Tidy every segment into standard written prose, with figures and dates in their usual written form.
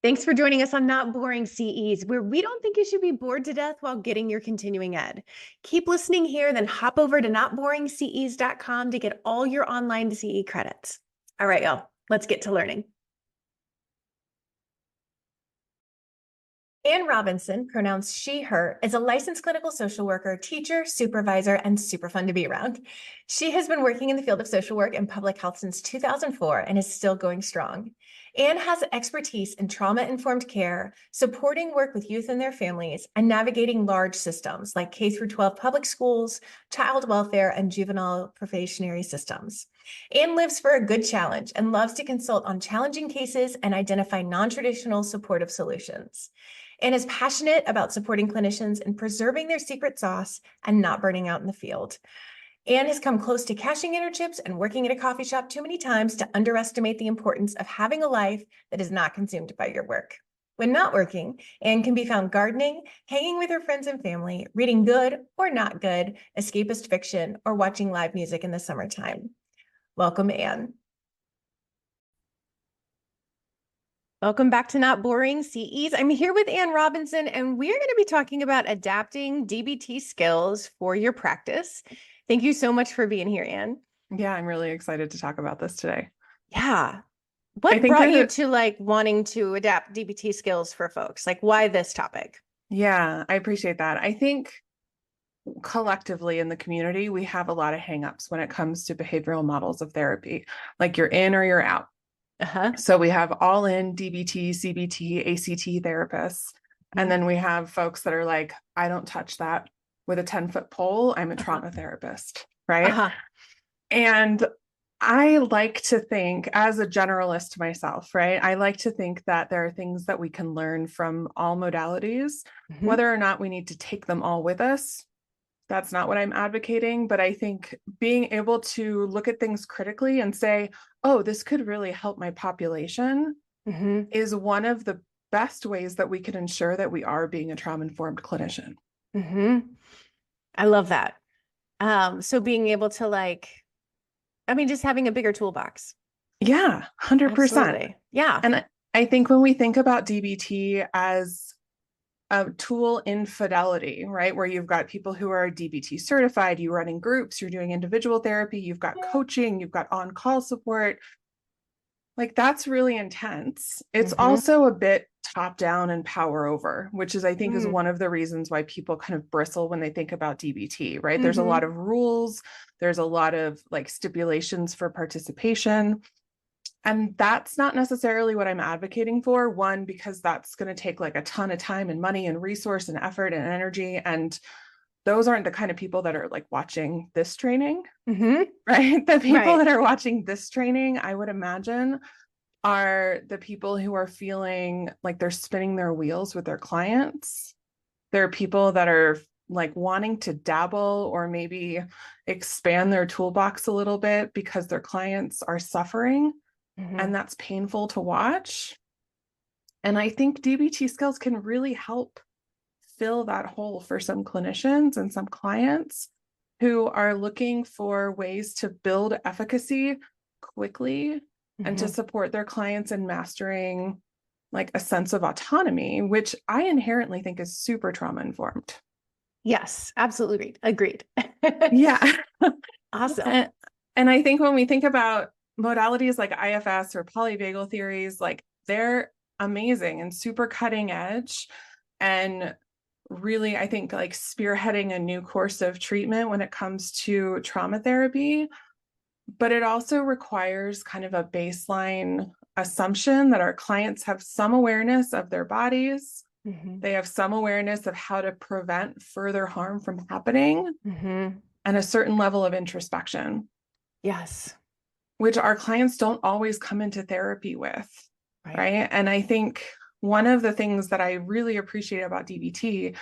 Thanks for joining us on Not Boring CEs, where we don't think you should be bored to death while getting your continuing ed. Keep listening here, then hop over to notboringces.com to get all your online CE credits. All right, y'all, let's get to learning. Ann Robinson, pronouns she, her, is a licensed clinical social worker, teacher, supervisor, and super fun to be around. She has been working in the field of social work and public health since 2004 and is still going strong. Ann has expertise in trauma-informed care, supporting work with youth and their families, and navigating large systems like K-12 public schools, child welfare, and juvenile probationary systems. Ann lives for a good challenge and loves to consult on challenging cases and identify non-traditional supportive solutions. Ann is passionate about supporting clinicians in preserving their secret sauce and not burning out in the field. Ann has come close to cashing in her chips and working at a coffee shop too many times to underestimate the importance of having a life that is not consumed by your work. When not working, Ann can be found gardening, hanging with her friends and family, reading good or not good, escapist fiction, or watching live music in the summertime. Welcome, Ann. Welcome back to Not Boring CEs. I'm here with Ann Robinson, and we're going to be talking about adapting DBT skills for your practice. Thank you so much for being here, Ann. Yeah, I'm really excited to talk about this today. Yeah. What brought you to wanting to adapt DBT skills for folks? Why this topic? Yeah, I appreciate that. I think collectively in the community, we have a lot of hangups when it comes to behavioral models of therapy. Like you're in or you're out. So we have all in DBT, CBT, ACT therapists. And then we have folks that are like, I don't touch that with a 10-foot pole. I'm a trauma therapist, right? And I like to think as a generalist myself, right? I like to think that there are things that we can learn from all modalities, whether or not we need to take them all with us. That's not what I'm advocating, but I think being able to look at things critically and say, oh, this could really help my population is one of the best ways that we can ensure that we are being a trauma-informed clinician. I love that. So being able to just having a bigger toolbox. Yeah, 100%. Absolutely. Yeah. And I think when we think about DBT as a tool in fidelity, right? Where you've got people who are DBT certified, you're running groups, you're doing individual therapy, you've got coaching, you've got on-call support. That's really intense. It's also a bit top down and power over, which is, I think, is one of the reasons why people kind of bristle when they think about DBT, right? There's a lot of rules. There's a lot of stipulations for participation. And that's not necessarily what I'm advocating for. One, because that's going to take a ton of time and money and resource and effort and energy. And those aren't the kind of people that are watching this training, right? The people that are watching this training, I would imagine, are the people who are feeling like they're spinning their wheels with their clients. There are people that are wanting to dabble or maybe expand their toolbox a little bit because their clients are suffering. And that's painful to watch. And I think DBT skills can really help fill that hole for some clinicians and some clients who are looking for ways to build efficacy quickly and to support their clients in mastering a sense of autonomy, which I inherently think is super trauma-informed. Yes, absolutely. Agreed. Yeah. Awesome. And I think when we think about modalities like IFS or polyvagal theories, they're amazing and super cutting edge and really, I think, spearheading a new course of treatment when it comes to trauma therapy. But it also requires kind of a baseline assumption that our clients have some awareness of their bodies. They have some awareness of how to prevent further harm from happening and a certain level of introspection. Yes. Which our clients don't always come into therapy with, right? And I think one of the things that I really appreciate about DBT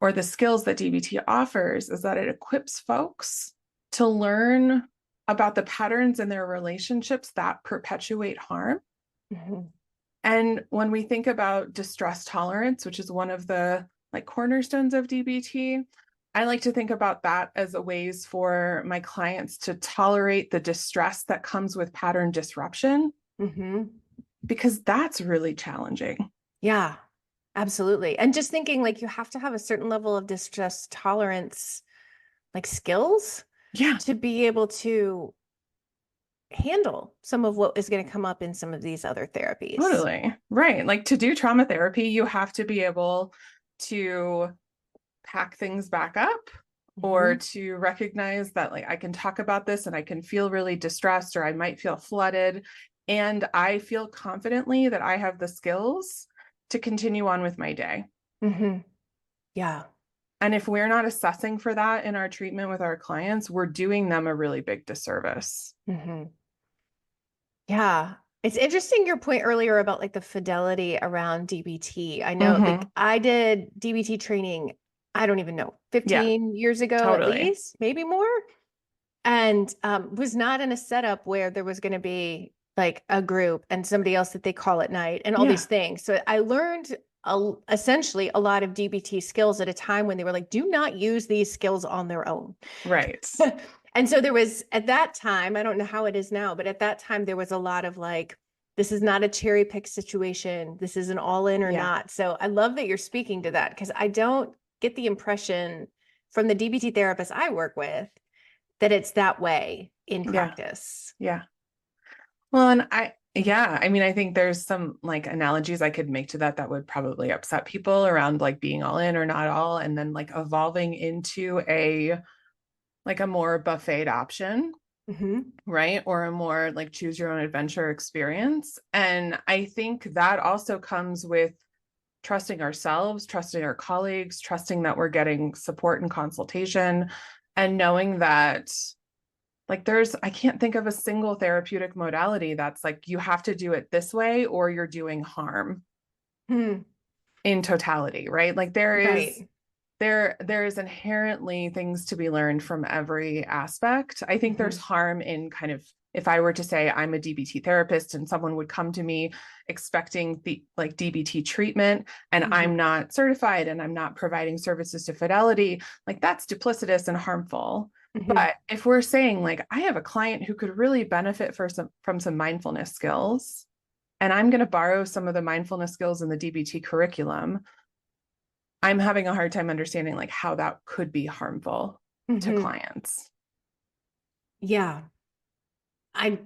or the skills that DBT offers is that it equips folks to learn about the patterns in their relationships that perpetuate harm. And when we think about distress tolerance, which is one of the cornerstones of DBT, I like to think about that as a ways for my clients to tolerate the distress that comes with pattern disruption, because that's really challenging. Yeah, absolutely. And just thinking like you have to have a certain level of distress tolerance, like skills Yeah, to be able to handle some of what is going to come up in some of these other therapies. totally. Right. Like to do trauma therapy, you have to be able to pack things back up or Mhm. to recognize that like I can talk about this and I can feel really distressed or I might feel flooded. And I feel confidently that I have the skills to continue on with my day. Mhm. Yeah. And if we're not assessing for that in our treatment with our clients, we're doing them a really big disservice. Mhm. Yeah. It's interesting your point earlier about like the fidelity around DBT. I know like Mm-hmm. I did DBT training, I don't even know, Yeah, 15 years ago at totally. least, maybe more. And was not in a setup where there was going to be like a group and somebody else that they call at night and all these Yeah, things. So I learned essentially a lot of DBT skills at a time when they were like, do not use these skills on their own. right. And so there was at that time, I don't know how it is now, but at that time there was a lot of like, this is not a cherry pick situation. This is an all in or Yeah, not. So I love that you're speaking to that because I don't get the impression from the DBT therapists I work with that it's that way in yeah, practice. yeah. Well, and yeah, I mean, I think there's some like analogies I could make to that that would probably upset people around like being all in or not all, and then like evolving into a more buffet option, Mm-hmm. right? Or a more like choose your own adventure experience. And I think that also comes with trusting ourselves, trusting our colleagues, trusting that we're getting support and consultation, and knowing that like I can't think of a single therapeutic modality that's like you have to do it this way or you're doing harm Hmm. in totality, right? Like there is inherently things to be learned from every aspect. I think there's Mm-hmm. harm in kind of if I were to say I'm a DBT therapist and someone would come to me expecting the like DBT treatment and Mm-hmm. I'm not certified and I'm not providing services to fidelity, like that's duplicitous and harmful. Mm-hmm. But if we're saying like I have a client who could really benefit from some mindfulness skills and I'm going to borrow some of the mindfulness skills in the DBT curriculum, I'm having a hard time understanding like how that could be harmful to Mm-hmm. clients. Yeah. I,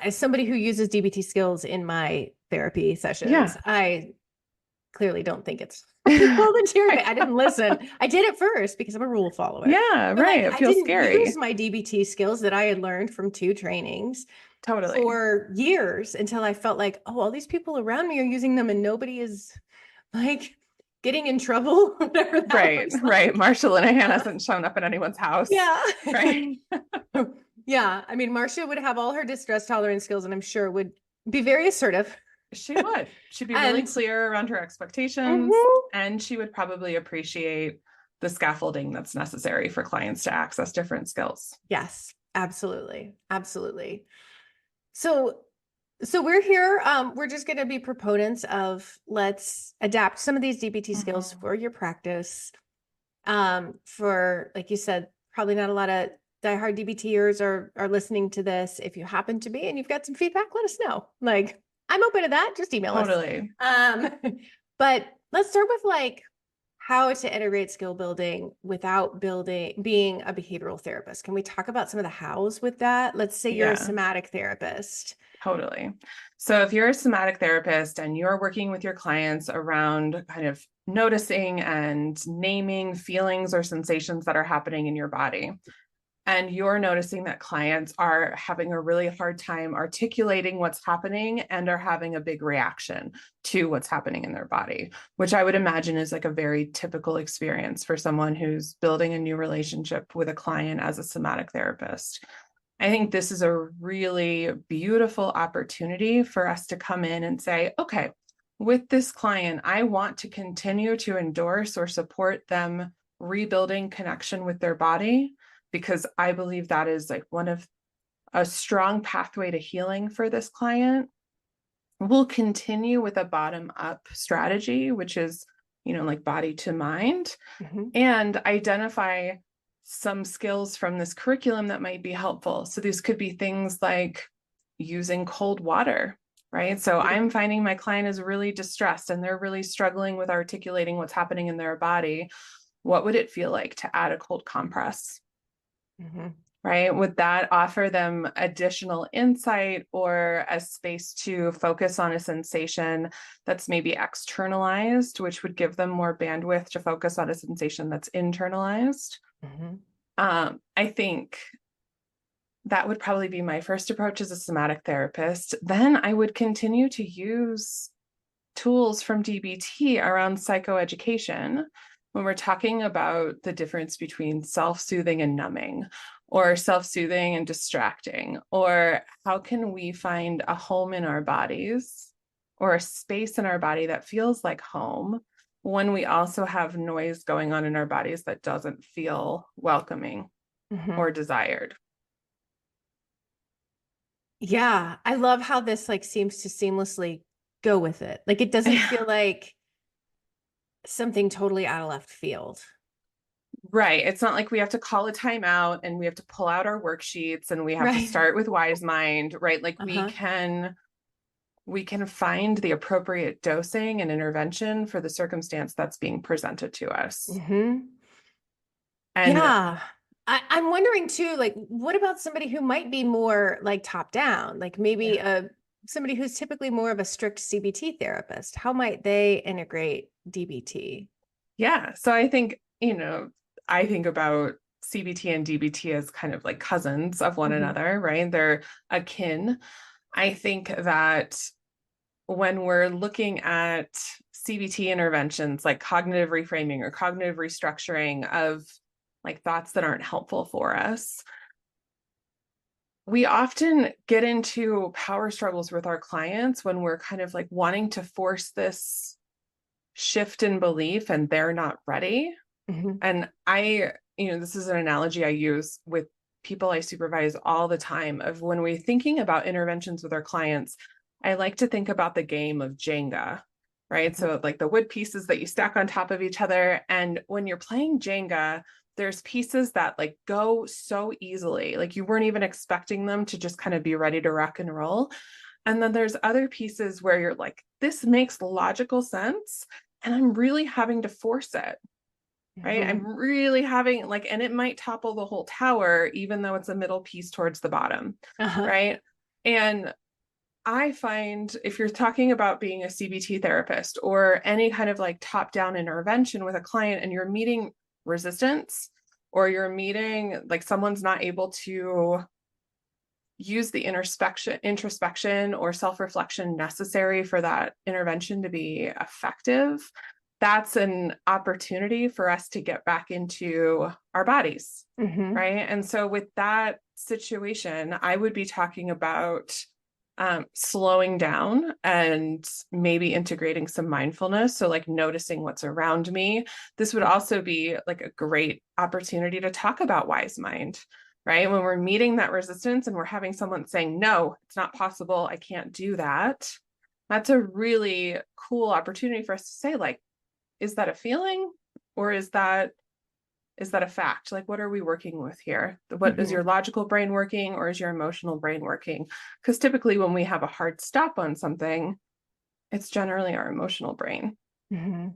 as somebody who uses DBT skills in my therapy Yeah. sessions, I clearly don't think it's voluntary. I didn't listen. I did it first because I'm a rule follower. Yeah, But right. like It I feels didn't use scary. my DBT skills that I had learned from 2 trainings Totally. for years until I felt like, oh, all these people around me are using them and nobody is like getting in trouble, whatever that Right, looks right. like. Marshall Linehan hasn't shown up at anyone's house, Yeah. right? Yeah. I mean, Marcia would have all her distress tolerance skills and I'm sure would be very assertive. She would. She'd be really And clear around her expectations, mhm, and she would probably appreciate the scaffolding that's necessary for clients to access different skills. yes, absolutely. Absolutely. So so we're here. We're just going to be proponents of let's adapt some of these DBT skills Mhm. for your practice. For like you said, probably not a lot of diehard DBTers are listening to this. If you happen to be and you've got some feedback, let us know. Like I'm open to that. Just email us. Totally. Um, but let's start with like how to integrate skill building without being a behavioral therapist. Can we talk about some of the hows with that? Let's say you're a Yeah. somatic therapist. Totally. So if you're a somatic therapist and you're working with your clients around kind of noticing and naming feelings or sensations that are happening in your body, and you're noticing that clients are having a really hard time articulating what's happening and are having a big reaction to what's happening in their body, which I would imagine is like a very typical experience for someone who's building a new relationship with a client as a somatic therapist. I think this is a really beautiful opportunity for us to come in and say, okay, with this client, I want to continue to endorse or support them rebuilding connection with their body because I believe that is like one of a strong pathway to healing for this client. We'll continue with a bottom up strategy, which is, like body to mind, Mhm. and identify some skills from this curriculum that might be helpful. So these could be things like using cold water right? So I'm finding my client is really distressed and they're really struggling with articulating what's happening in their body. What would it feel like to add a cold compress? Mhm. Right? Would that offer them additional insight or a space to focus on a sensation that's maybe externalized, which would give them more bandwidth to focus on a sensation that's internalized? Mhm. I think that would probably be my first approach as a somatic therapist. Then I would continue to use tools from DBT around psychoeducation when we're talking about the difference between self-soothing and numbing, or self-soothing and distracting, or how can we find a home in our bodies or a space in our body that feels like home when we also have noise going on in our bodies that doesn't feel welcoming Mhm. or desired. Yeah, I love how this like seems to seamlessly go with it. Like it doesn't feel like something totally out of left field. Right. It's not like we have to call a timeout and we have to pull out our worksheets and we have to Right. start with wise mind, right? Like Uh-huh. we can find the appropriate dosing and intervention for the circumstance that's being presented to us. Hmm. And Yeah. I'm wondering too, like, what about somebody who might be more like top down, like maybe yeah, somebody who's typically more of a strict CBT therapist? How might they integrate DBT? yeah. So I think, I think about CBT and DBT as kind of like cousins of one Hmm. another, right? They're akin. I think that when we're looking at CBT interventions like cognitive reframing or cognitive restructuring of like thoughts that aren't helpful for us, we often get into power struggles with our clients when we're kind of like wanting to force this shift in belief and they're not ready. Hmm. And this is an analogy I use with people I supervise all the time of when we're thinking about interventions with our clients, I like to think about the game of Jenga, right? Hmm. So like the wood pieces that you stack on top of each other. And when you're playing Jenga, there's pieces that like go so easily, like you weren't even expecting them to just kind of be ready to rock and roll. And then there's other pieces where you're like, this makes logical sense. And I'm really having to force it, right? Hmm. I'm really having like, and it might topple the whole tower, even though it's a middle piece towards the bottom, Uh-huh. right? And I find if you're talking about being a CBT therapist or any kind of like top down intervention with a client and you're meeting resistance or you're meeting like someone's not able to use the introspection or self-reflection necessary for that intervention to be effective, that's an opportunity for us to get back into our bodies, Hmm. right? And so with that situation, I would be talking about slowing down and maybe integrating some mindfulness. So, like noticing what's around me. This would also be like a great opportunity to talk about wise mind, right? When we're meeting that resistance and we're having someone saying, no, it's not possible, I can't do that. That's a really cool opportunity for us to say, like, is that a feeling or is that a fact? Like, what are we working with here? What is Hmm. your logical brain working or is your emotional brain working? Because typically when we have a hard stop on something, it's generally our emotional brain. Hmm.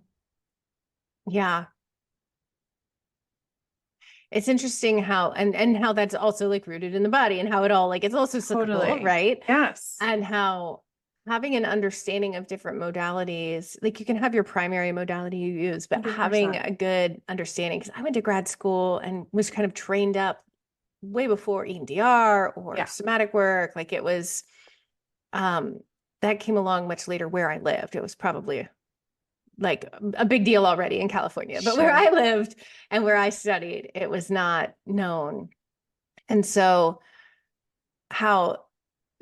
Yeah. It's interesting how and how that's also like rooted in the body and how it all like it's also cyclical, Totally. right? Yes. And how having an understanding of different modalities, like you can have your primary modality you use, but having 100%. a good understanding, because I went to grad school and was kind of trained up way before EMDR or Yeah. somatic work. Like it was um that came along much later where I lived. It was probably like a big deal already in California, but where Sure. I lived and where I studied, it was not known. And so how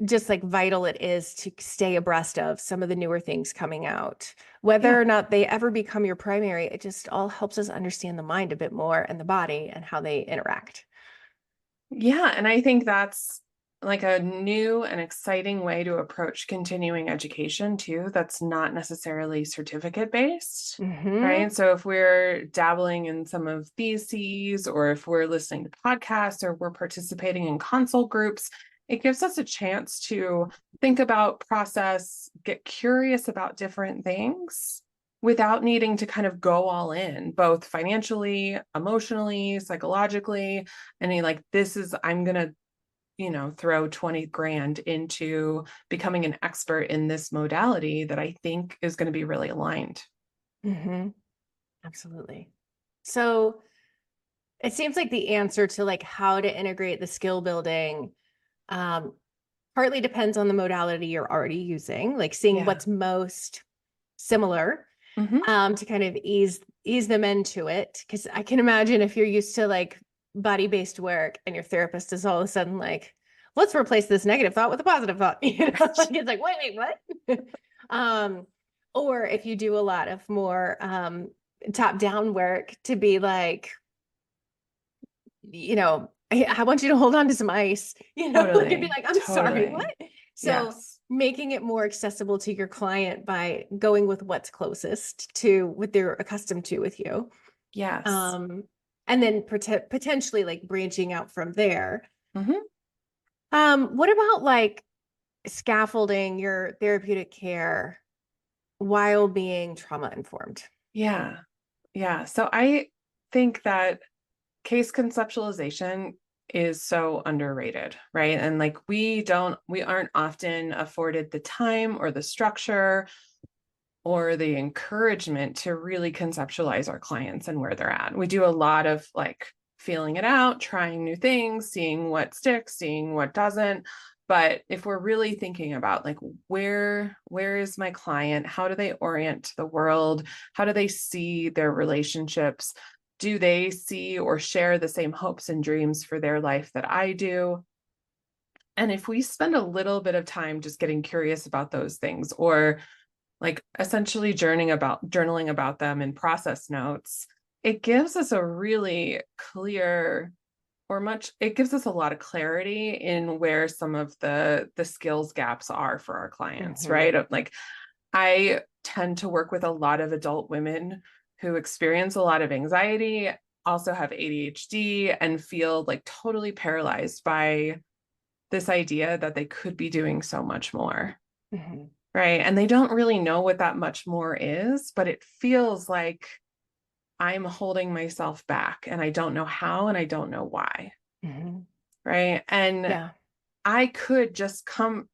just like vital it is to stay abreast of some of the newer things coming out. Whether Yeah. or not they ever become your primary, it just all helps us understand the mind a bit more and the body and how they interact. Yeah. And I think that's like a new and exciting way to approach continuing education too. That's not necessarily certificate based, Hmm. right? So if we're dabbling in some of these CEs, or if we're listening to podcasts or we're participating in consult groups, it gives us a chance to think about, process, get curious about different things without needing to kind of go all in, both financially, emotionally, psychologically. And like, I'm going to, throw 20 grand into becoming an expert in this modality that I think is going to be really aligned. Mm-hmm. Absolutely. So it seems like the answer to like how to integrate the skill building partly depends on the modality you're already using, like seeing Yeah. what's most similar to kind of ease them into it. Because I can imagine if you're used to like body-based work and your therapist is all of a sudden like, let's replace this negative thought with a positive thought. Like it's like, wait, what? Or if you do a lot of more top-down work to be like, I want you to hold on to some ice, like and be Totally. like, I'm sorry, what? Totally. So Yes. making it more accessible to your client by going with what's closest to what they're accustomed to with you. Yes. Um, and then potentially like branching out from there. Mm-hmm. What about like scaffolding your therapeutic care while being trauma informed? Yeah. Yeah. So I think that case conceptualization is so underrated, right? And like we aren't often afforded the time or the structure or the encouragement to really conceptualize our clients and where they're at. We do a lot of like feeling it out, trying new things, seeing what sticks, seeing what doesn't. But if we're really thinking about like where is my client? How do they orient to the world? How do they see their relationships? Do they see or share the same hopes and dreams for their life that I do? And if we spend a little bit of time just getting curious about those things, or like essentially journaling about them in process notes, it gives us a really clear it gives us a lot of clarity in where some of the skills gaps are for our clients, Mm-hmm. right? Like I tend to work with a lot of adult women who experience a lot of anxiety, also have ADHD, and feel like totally paralyzed by this idea that they could be doing so much more. Mm-hmm. Right. And they don't really know what that much more is, but it feels like I'm holding myself back and I don't know how and I don't know why. Mm-hmm. Right. And Yeah. I could just come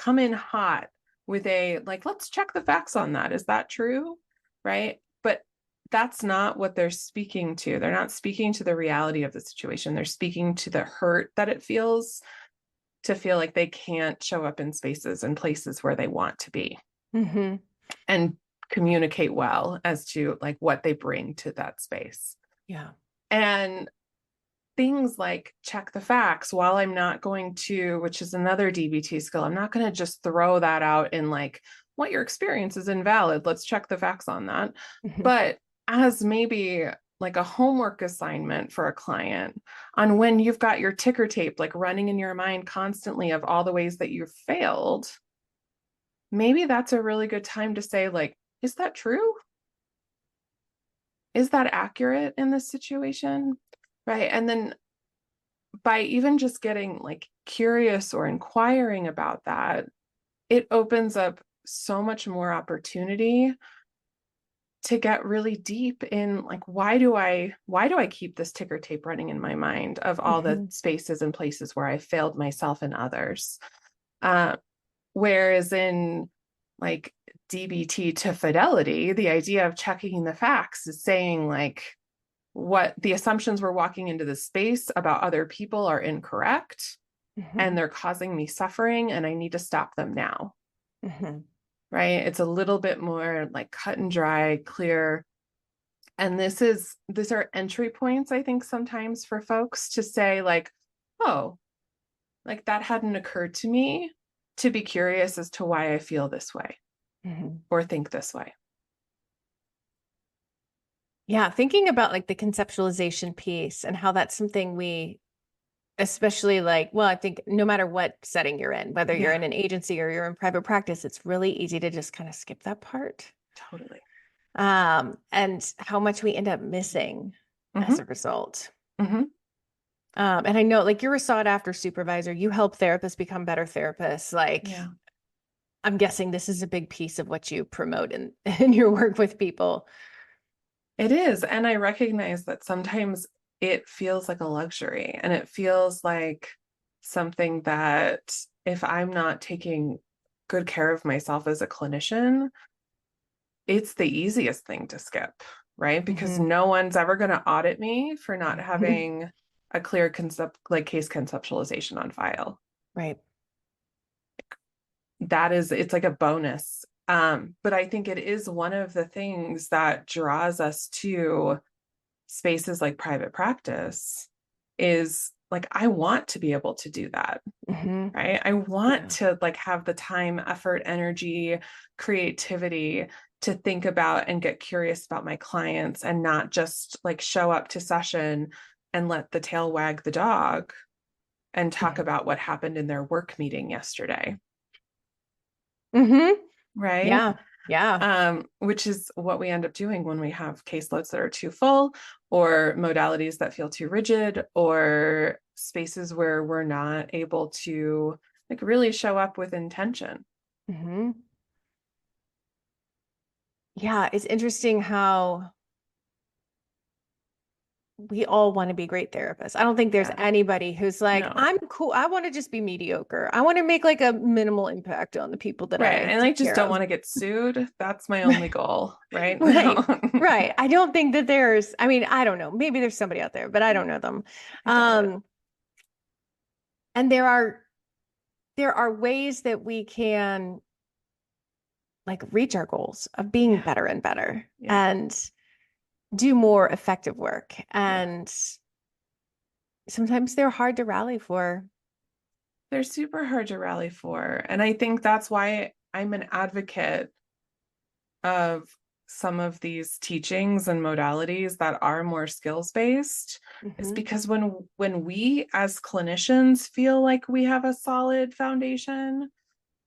in hot with a like, let's check the facts on that. Is that true? Right. But that's not what they're speaking to. They're not speaking to the reality of the situation. They're speaking to the hurt that it feels to feel like they can't show up in spaces and places where they want to be. Mm-hmm. And communicate well as to like what they bring to that space. Yeah. And things like check the facts, while I'm not going to, which is another DBT skill, I'm not going to just throw that out in like, what your experience is invalid. Let's check the facts on that. Mm-hmm. But as maybe like a homework assignment for a client on when you've got your ticker tape like running in your mind constantly of all the ways that you've failed, maybe that's a really good time to say like, is that true? Is that accurate in this situation? Right. And then by even just getting like curious or inquiring about that, it opens up so much more opportunity to get really deep in like, why do I keep this ticker tape running in my mind of all the Mm-hmm. spaces and places where I failed myself and others? Whereas in like DBT to fidelity, the idea of checking the facts is saying like, what the assumptions we're walking into the space about other people are incorrect Mm-hmm. and they're causing me suffering and I need to stop them now. Mm-hmm. Right. It's a little bit more like cut and dry, clear. And these are entry points, I think, sometimes for folks to say, like, oh, like that hadn't occurred to me to be curious as to why I feel this way Mm-hmm. or think this way. Yeah, thinking about like the conceptualization piece and how that's something we, especially like, well, I think no matter what setting you're in, whether you're Yeah, in an agency or you're in private practice, it's really easy to just kind of skip that part. totally. And how much we end up missing as Mm-hmm, a result. mm-hmm. And I know like you're a sought after supervisor, you help therapists become better therapists. Like Yeah, I'm guessing this is a big piece of what you promote in your work with people. it is. And I recognize that sometimes it feels like a luxury and it feels like something that if I'm not taking good care of myself as a clinician, it's the easiest thing to skip, right? Because Mhm. no one's ever going to audit me for not Mhm. having a clear concept, like case conceptualization on file. Right. It's like a bonus. But I think it is one of the things that draws us to spaces like private practice is like, I want to be able to do that, Mhm. right? I want Yeah. to like have the time, effort, energy, creativity to think about and get curious about my clients and not just like show up to session and let the tail wag the dog and talk Mhm. about what happened in their work meeting yesterday, Mhm. right? Yeah. Yeah. Which is what we end up doing when we have caseloads that are too full or modalities that feel too rigid or spaces where we're not able to like really show up with intention. Mhm. Yeah, it's interesting how we all want to be great therapists. I don't think there's Yeah, anybody who's like, no. I'm cool. I want to just be mediocre. I want to make like a minimal impact on the people that Right. I And I take just care don't of. want to get sued. That's my only goal right Right. now. Right. I don't think that there's, I mean, I don't know. Maybe there's somebody out there, but I don't know them. I doubt it. Um, and there are ways that we can like reach our goals of being Yeah. better and better Yeah. and do more effective work. Yeah. And sometimes they're hard to rally for. They're super hard to rally for. And I think that's why I'm an advocate of some of these teachings and modalities that are more skills based is Hmm. because when we as clinicians feel like we have a solid foundation,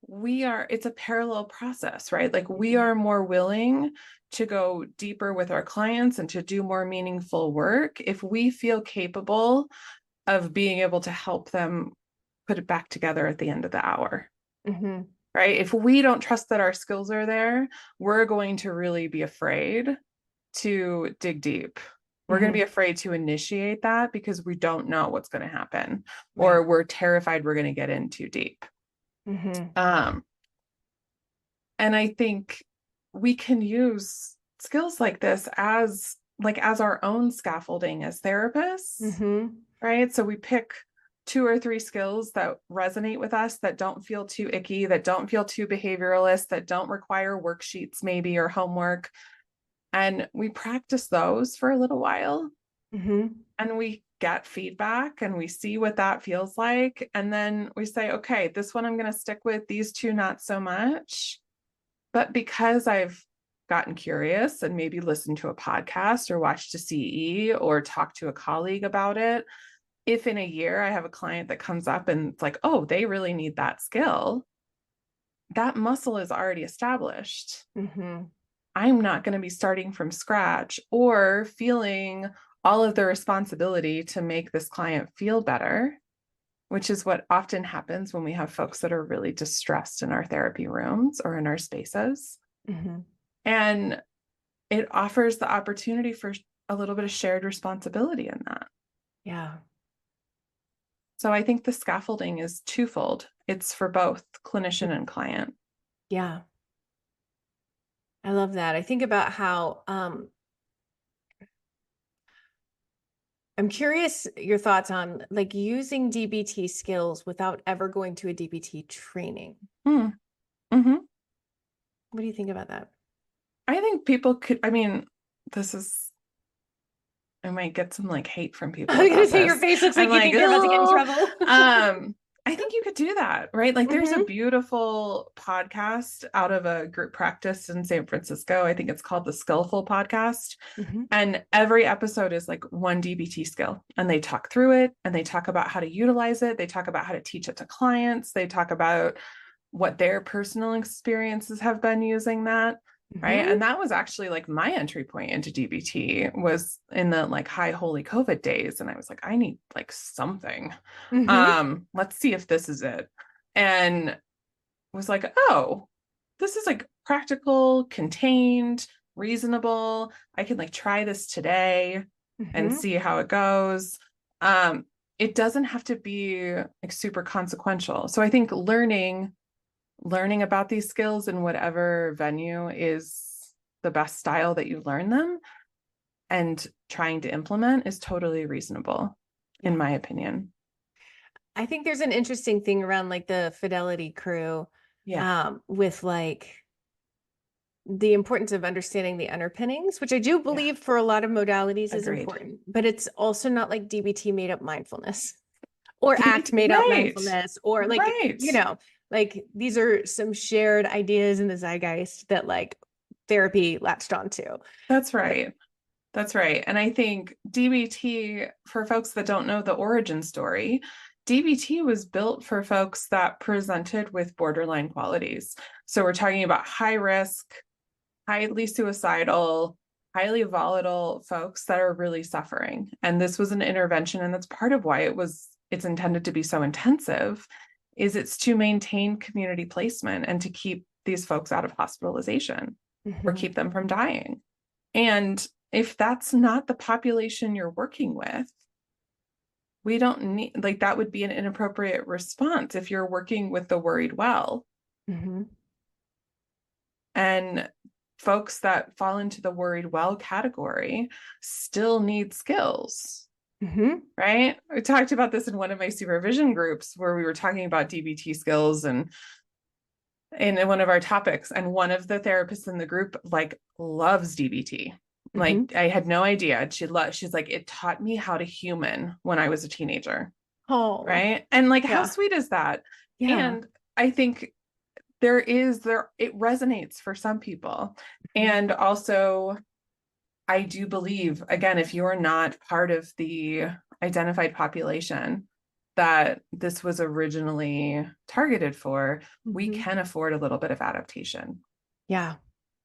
it's a parallel process, right? Like we are more willing to go deeper with our clients and to do more meaningful work if we feel capable of being able to help them put it back together at the end of the hour, Hmm. right? If we don't trust that our skills are there, we're going to really be afraid to dig deep. We're going to be Hmm. afraid to initiate that because we don't know what's going to happen, Right. or we're terrified we're going to get in too deep. Hmm. Um, and I think we can use skills like this as our own scaffolding as therapists, Hmm. right? So we pick 2 or 3 skills that resonate with us, that don't feel too icky, that don't feel too behavioralist, that don't require worksheets maybe or homework. And we practice those for a little while Hmm. and we get feedback and we see what that feels like. And then we say, okay, this one I'm going to stick with, these 2 not so much. But because I've gotten curious and maybe listened to a podcast or watched a CE or talked to a colleague about it, if in a year I have a client that comes up and it's like, oh, they really need that skill, that muscle is already established. Hmm. I'm not going to be starting from scratch or feeling all of the responsibility to make this client feel better, which is what often happens when we have folks that are really distressed in our therapy rooms or in our spaces. Hmm. And it offers the opportunity for a little bit of shared responsibility in that. Yeah. So I think the scaffolding is twofold. It's for both clinician and client. Yeah. I love that. I think about how I'm curious your thoughts on like using DBT skills without ever going to a DBT training. Mm. Mm-hmm. What do you think about that? I think people could, I mean, this is, I might get some like hate from people I was gonna about say your this. face looks I'm like you like, think you're about to get in oh, trouble. I think you could do that, right? Like there's a Hmm. beautiful podcast out of a group practice in San Francisco. I think it's called the Skillful Podcast. Hmm. And every episode is like one DBT skill. And they talk through it and they talk about how to utilize it. They talk about how to teach it to clients. They talk about what their personal experiences have been using that. right? Mhm. And that was actually like my entry point into DBT was in the like high holy COVID days. And I was like, I need like something. Mhm. Let's see if this is it. And was like, oh, this is like practical, contained, reasonable. I can like try this today and Mhm. see how it goes. Um, it doesn't have to be like super consequential. So I think learning about these skills in whatever venue is the best style that you learn them and trying to implement is totally reasonable, in Yeah. my opinion. I think there's an interesting thing around like the fidelity crew, Yeah, with like the importance of understanding the underpinnings, which I do yeah, believe for a lot of modalities is agreed. important, but it's also not like DBT made up mindfulness or ACT DBT, made up right, mindfulness or like, right. like these are some shared ideas in the zeitgeist that like therapy latched onto. That's right. That's right. And I think DBT, for folks that don't know the origin story, DBT was built for folks that presented with borderline qualities. So we're talking about high risk, highly suicidal, highly volatile folks that are really suffering. And this was an intervention, and that's part of why it's intended to be so intensive, is it's to maintain community placement and to keep these folks out of hospitalization or Mhm. keep them from dying. And if that's not the population you're working with, we don't need, like, that would be an inappropriate response if you're working with the worried well. Mhm. And folks that fall into the worried well category still need skills, Mhm. right? We talked about this in one of my supervision groups where we were talking about DBT skills and in one of our topics. And one of the therapists in the group like loves DBT. Mhm. Like I had no idea. She's like, it taught me how to human when I was a teenager. Oh, Right. And like, how yeah. sweet is that? Yeah. And I think it resonates for some people. Mhm. And also, I do believe, again, if you're not part of the identified population that this was originally targeted for, we Mhm. can afford a little bit of adaptation. Yeah.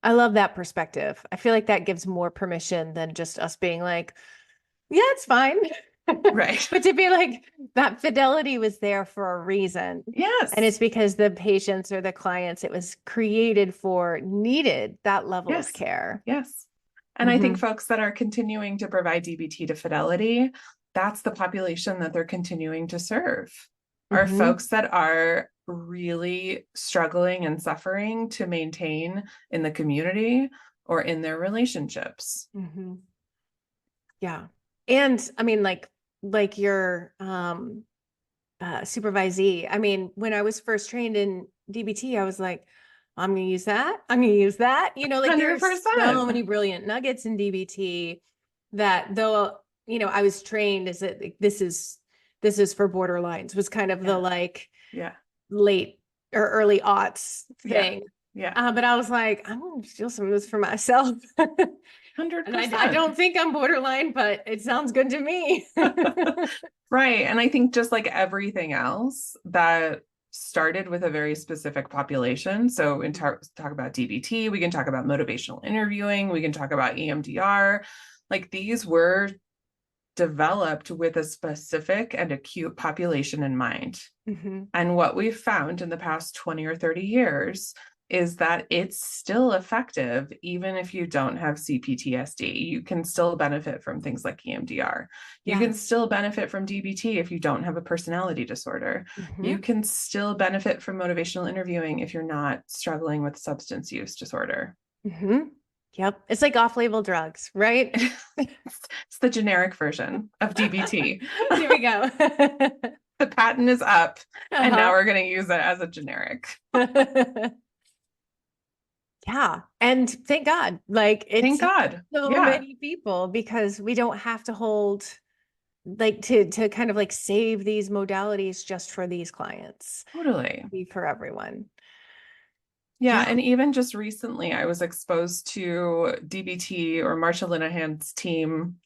I love that perspective. I feel like that gives more permission than just us being like, yeah, it's fine. Right. But to be like, that fidelity was there for a reason. And Yes. it's because the patients or the clients it was created for needed that level of Yes. care. Yes. And I think Hmm. folks that are continuing to provide DBT to Fidelity, that's the population that they're continuing to serve, are Hmm. folks that are really struggling and suffering to maintain in the community or in their relationships. Hmm. Yeah. And I mean, like your supervisee. I mean, when I was first trained in DBT, I was like, I'm going to use that. I'm going to use that. Like there's so 100%. many brilliant nuggets in DBT that though, I was trained as that like, this is for borderlines was kind of the Yeah. like Yeah. late or early aughts Yeah. thing. Yeah. But I was like, I'm going to steal some of this for myself. And I 100%. don't think I'm borderline, but it sounds good to me. Right. And I think just like everything else that started with a very specific population. So in talk about DBT, we can talk about motivational interviewing, we can talk about EMDR. Like these were developed with a specific and acute population in mind. Mhm. And what we've found in the past 20 or 30 years is that it's still effective, even if you don't have CPTSD. You can still benefit from things like EMDR. You Yeah. can still benefit from DBT if you don't have a personality disorder. You Mhm. can still benefit from motivational interviewing if you're not struggling with substance use disorder. Hmm. Yep. It's like off-label drugs, right? It's the generic version of DBT. There we go. The patent is up, and now Uh-huh. we're going to use it as a generic. Yeah. And thank God, like it's Thank God. so Yeah, many people because we don't have to hold like to kind of like save these modalities just for these clients, totally. be for everyone. Yeah, Yeah. and even just recently, I was exposed to DBT or Marsha Linehan's team.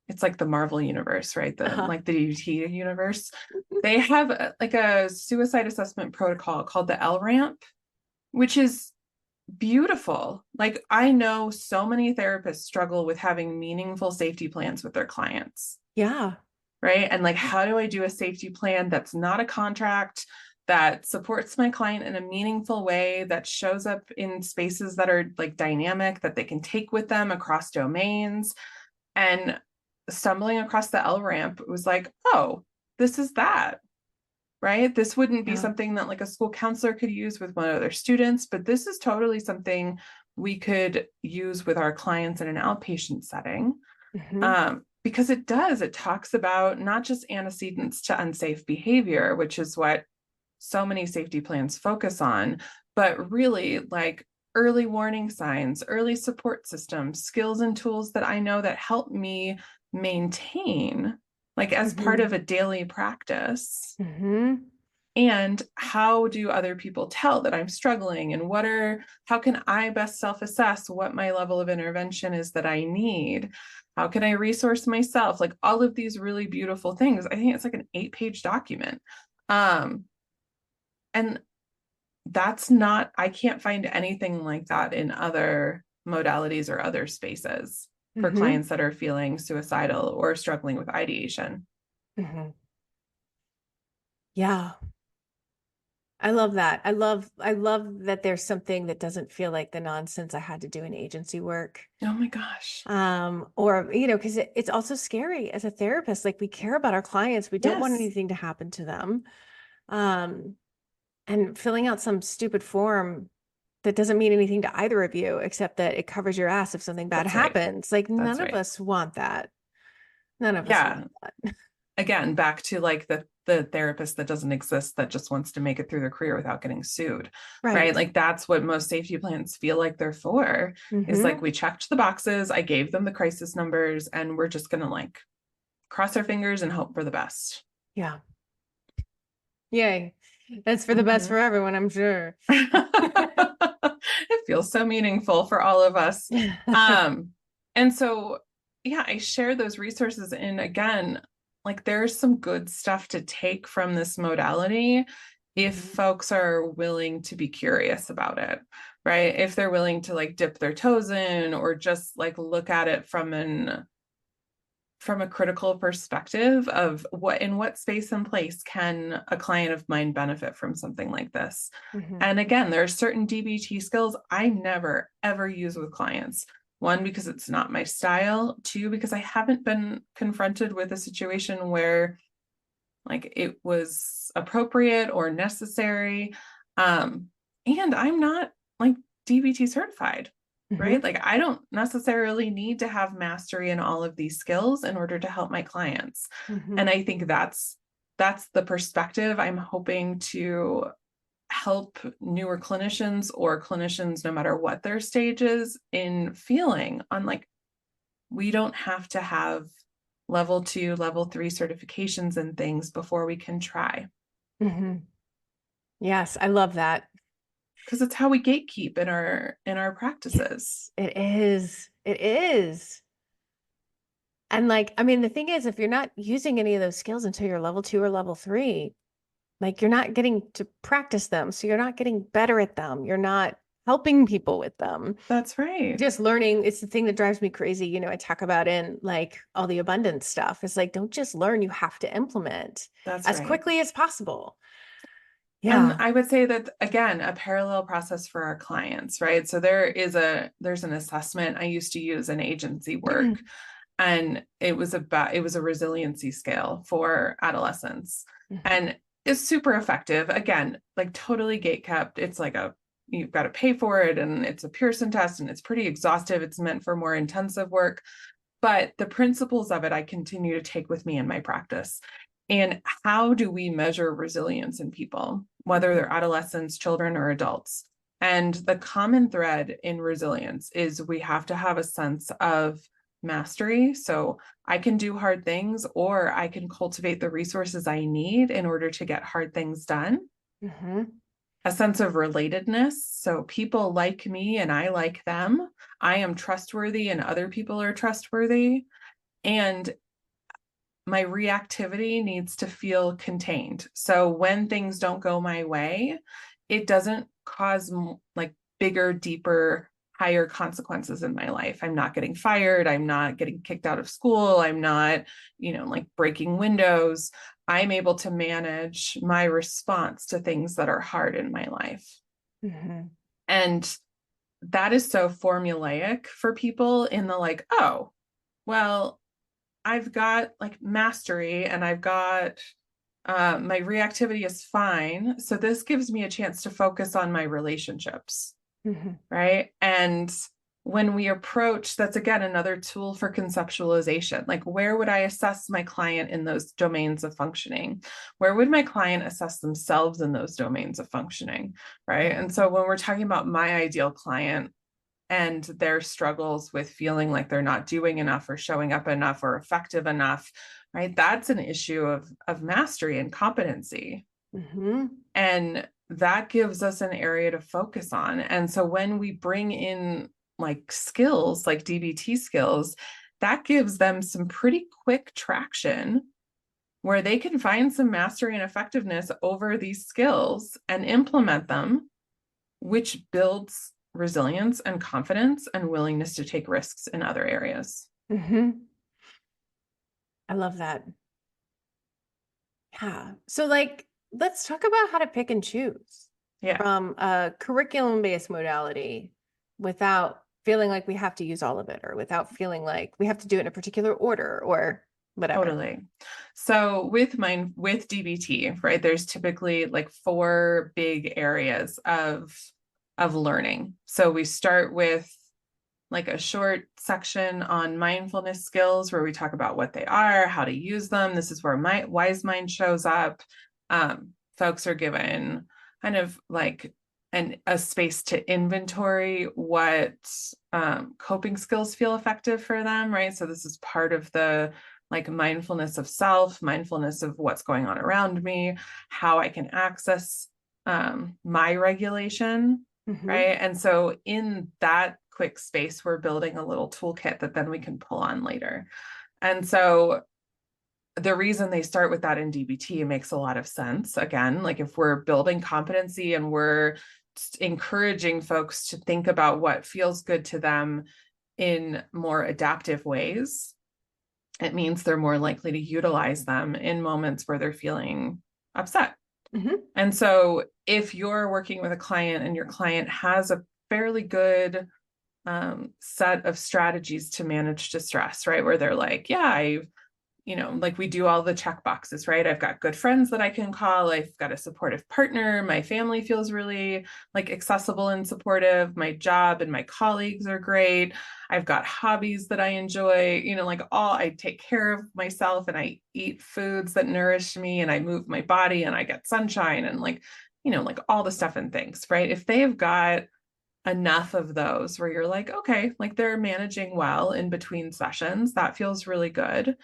It's like the Marvel universe, right? The Uh-huh. like the DBT universe. They have like a suicide assessment protocol called the L ramp, which is beautiful. Like, I know so many therapists struggle with having meaningful safety plans with their clients. Yeah. Right. And like, how do I do a safety plan that's not a contract, that supports my client in a meaningful way, that shows up in spaces that are like dynamic, that they can take with them across domains? And stumbling across the L ramp was like, oh, this is that. Right. This wouldn't be Yeah. something that like a school counselor could use with one of their students, but this is totally something we could use with our clients in an outpatient setting. Because it talks about not just antecedents to unsafe behavior, which is what so many safety plans focus on, but really like early warning signs, early support systems, skills and tools that I know that help me maintain, like as part of a daily practice. And how do other people tell that I'm struggling, and how can I best self-assess what my level of intervention is that I need? How can I resource myself? Like all of these really beautiful things. I think it's like an 8-page document. And I can't find anything like that in other modalities or other spaces for clients that are feeling suicidal or struggling with ideation. Yeah. I love that. I love that there's something that doesn't feel like the nonsense I had to do in agency work. Oh my gosh. Or, you know, because it's also scary as a therapist. Like we care about our clients. We don't want Yes. anything to happen to them. And filling out some stupid form that doesn't mean anything to either of you, except that it covers your ass if something bad That's right. happens. Like That's none of right. us want that. None of us Yeah. want that. Again, back to like the therapist that doesn't exist, that just wants to make it through their career without getting sued. Right. Like that's what most safety plans feel like they're for, is like, we checked the boxes, I gave them the crisis numbers, and we're just gonna like cross our fingers and hope for the best. Yeah. Yay. That's for the best for everyone, I'm sure. It feels so meaningful for all of us. And so, yeah, I share those resources. And again, like there's some good stuff to take from this modality if folks are willing to be curious about it, right? If they're willing to like dip their toes in, or just like look at it from a critical perspective of in what space and place can a client of mine benefit from something like this. And again, there are certain DBT skills I never ever use with clients. One, because it's not my style. Two, because I haven't been confronted with a situation where like it was appropriate or necessary. And I'm not like DBT certified. Right? Like I don't necessarily need to have mastery in all of these skills in order to help my clients. And I think that's the perspective I'm hoping to help newer clinicians, or clinicians no matter what their stage is, in feeling on like, we don't have to have level 2, level 3 certifications and things before we can try. Yes, I love that. Because it's how we gatekeep in our practices. It is. It is. And like, I mean, the thing is, if you're not using any of those skills until you're level 2 or level 3, like you're not getting to practice them. So you're not getting better at them. You're not helping people with them. That's right. Just learning. It's the thing that drives me crazy. You know, I talk about in like all the abundance stuff. It's like, don't just learn, you have to implement as quickly as possible. Yeah. And I would say that, again, a parallel process for our clients, right? So there's an assessment I used to use in agency work, and it was a resiliency scale for adolescents. And it's super effective. Again, like totally gate kept. It's like you've got to pay for it, and it's a Pearson test, and it's pretty exhaustive. It's meant for more intensive work, but the principles of it I continue to take with me in my practice. And how do we measure resilience in people, whether they're adolescents, children, or adults? And the common thread in resilience is we have to have a sense of mastery. So I can do hard things, or I can cultivate the resources I need in order to get hard things done. A sense of relatedness. So people like me and I like them. I am trustworthy and other people are trustworthy. And my reactivity needs to feel contained. So when things don't go my way, it doesn't cause like bigger, deeper, higher consequences in my life. I'm not getting fired. I'm not getting kicked out of school. I'm not, like breaking windows. I'm able to manage my response to things that are hard in my life. Mm-hmm. And that is so formulaic for people in the like, oh, well, I've got like mastery and I've got my reactivity is fine. So this gives me a chance to focus on my relationships. Mm-hmm. Right. And when we approach, that's again another tool for conceptualization. Like, where would I assess my client in those domains of functioning? Where would my client assess themselves in those domains of functioning? Right. And so when we're talking about my ideal client and their struggles with feeling like they're not doing enough or showing up enough or effective enough, right, that's an issue of mastery and competency. Mm-hmm. And that gives us an area to focus on. And so when we bring in like skills, like DBT skills, that gives them some pretty quick traction where they can find some mastery and effectiveness over these skills and implement them, which builds resilience and confidence and willingness to take risks in other areas. Mm-hmm. I love that. Yeah. So like, let's talk about how to pick and choose Yeah, from a curriculum-based modality without feeling like we have to use all of it or without feeling like we have to do it in a particular order or whatever. totally. So with DBT, right, there's typically like 4 big areas of learning. So we start with like a short section on mindfulness skills where we talk about what they are, how to use them. This is where my wise mind shows up. Folks are given kind of like a space to inventory what coping skills feel effective for them, right? So this is part of the like mindfulness of self, mindfulness of what's going on around me, how I can access my regulation, Mm-hmm. right? And so in that quick space, we're building a little toolkit that then we can pull on later. And so the reason they start with that in DBT makes a lot of sense. Again, like if we're building competency and we're encouraging folks to think about what feels good to them in more adaptive ways, it means they're more likely to utilize them in moments where they're feeling upset. Mm-hmm. And so if you're working with a client and your client has a fairly good set of strategies to manage distress, right? Where they're like, yeah, like we do all the check boxes, right? I've got good friends that I can call. I've got a supportive partner. My family feels really like accessible and supportive. My job and my colleagues are great. I've got hobbies that I enjoy, like I take care of myself and I eat foods that nourish me and I move my body and I get sunshine and like all the stuff and things, right? If they have got enough of those where you're like, okay, like they're managing well in between sessions, that feels really good.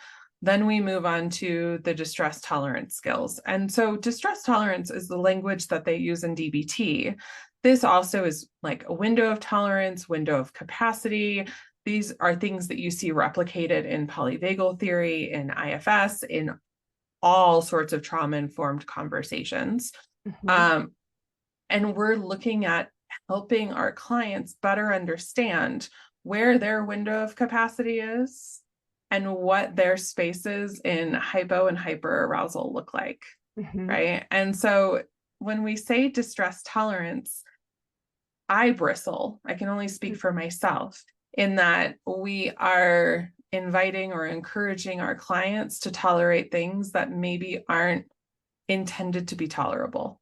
Then we move on to the distress tolerance skills. And so distress tolerance is the language that they use in DBT. This also is like a window of tolerance, window of capacity. These are things that you see replicated in polyvagal theory, in IFS, in all sorts of trauma-informed conversations. Mm-hmm. And we're looking at helping our clients better understand where their window of capacity is and what their spaces in hypo and hyper arousal look like, Mm-hmm. right? And so when we say distress tolerance, I bristle. I can only speak for myself in that we are inviting or encouraging our clients to tolerate things that maybe aren't intended to be tolerable.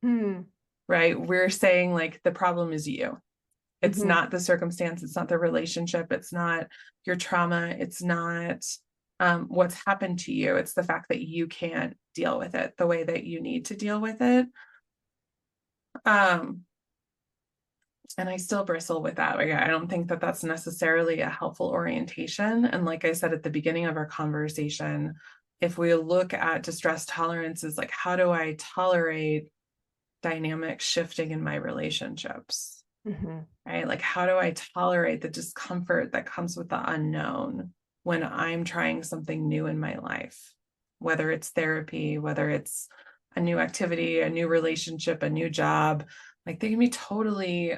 Mm-hmm. Right? We're saying like the problem is you. It's Mm-hmm. not the circumstance. It's not the relationship. It's not your trauma. It's not what's happened to you. It's the fact that you can't deal with it the way that you need to deal with it. And I still bristle with that. Like, I don't think that that's necessarily a helpful orientation. And like I said at the beginning of our conversation, if we look at distress tolerance as like, how do I tolerate dynamic shifting in my relationships? Mm-hmm. Right? Like, how do I tolerate the discomfort that comes with the unknown when I'm trying something new in my life? Whether it's therapy, whether it's a new activity, a new relationship, a new job, like they can be totally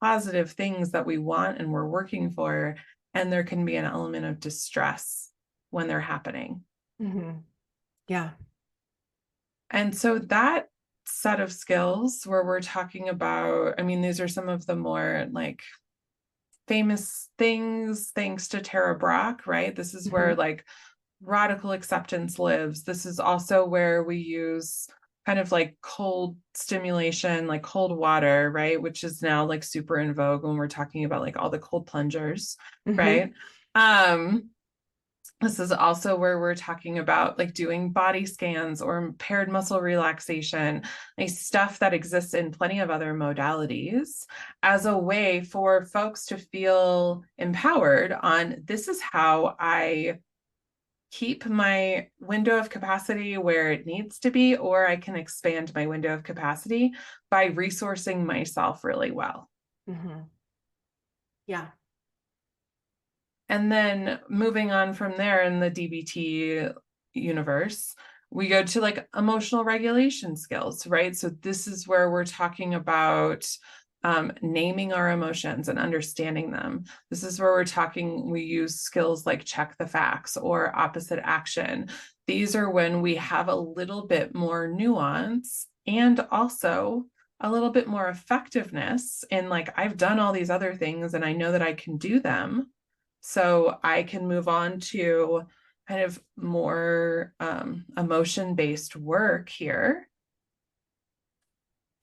positive things that we want and we're working for, and there can be an element of distress when they're happening. Mm-hmm. Yeah. And so that set of skills where we're talking about, I mean, these are some of the more like famous things thanks to Tara Brach, right? This is where like radical acceptance lives. This is also where we use kind of like cold stimulation, like cold water, right? Which is now like super in vogue when we're talking about like all the cold plungers, right? This is also where we're talking about like doing body scans or paired muscle relaxation, like stuff that exists in plenty of other modalities as a way for folks to feel empowered on this is how I keep my window of capacity where it needs to be, or I can expand my window of capacity by resourcing myself really well. Yeah. And then moving on from there in the DBT universe, we go to like emotional regulation skills, right? So this is where we're talking about naming our emotions and understanding them. This is where we use skills like check the facts or opposite action. These are when we have a little bit more nuance and also a little bit more effectiveness in like, I've done all these other things and I know that I can do them. So I can move on to kind of more emotion-based work here.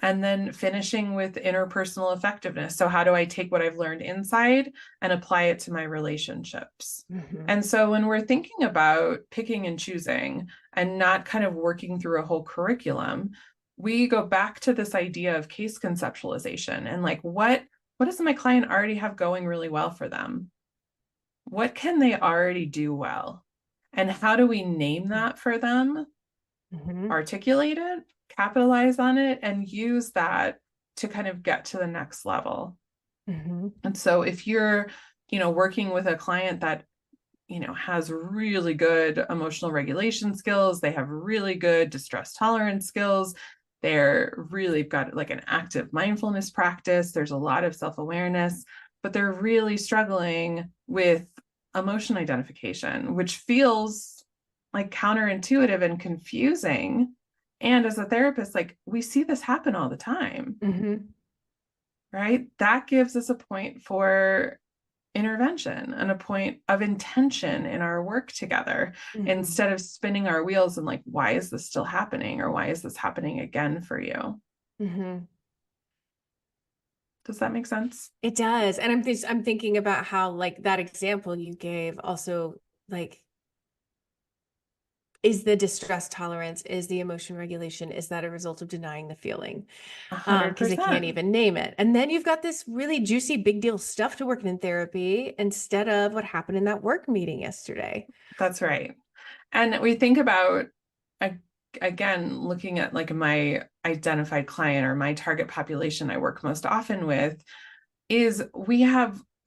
And then finishing with interpersonal effectiveness. So how do I take what I've learned inside and apply it to my relationships? And so when we're thinking about picking and choosing and not kind of working through a whole curriculum, we go back to this idea of case conceptualization and like, what does my client already have going really well for them? What can they already do well? And how do we name that for them, articulate it, capitalize on it, and use that to kind of get to the next level? And so if you're, working with a client that, has really good emotional regulation skills, they have really good distress tolerance skills, they're really got like an active mindfulness practice, there's a lot of self-awareness, but they're really struggling with emotion identification, which feels like counterintuitive and confusing. And as a therapist, like we see this happen all the time, right? That gives us a point for intervention and a point of intention in our work together instead of spinning our wheels and like, why is this still happening? Or why is this happening again for you? Does that make sense? It does. And I'm thinking about how like that example you gave also like is the distress tolerance, is the emotion regulation, is that a result of denying the feeling? 100%. Because they can't even name it. And then you've got this really juicy big deal stuff to work in therapy instead of what happened in that work meeting yesterday. That's right. And we think about, again, looking at like my identified client or my target population I work most often with is I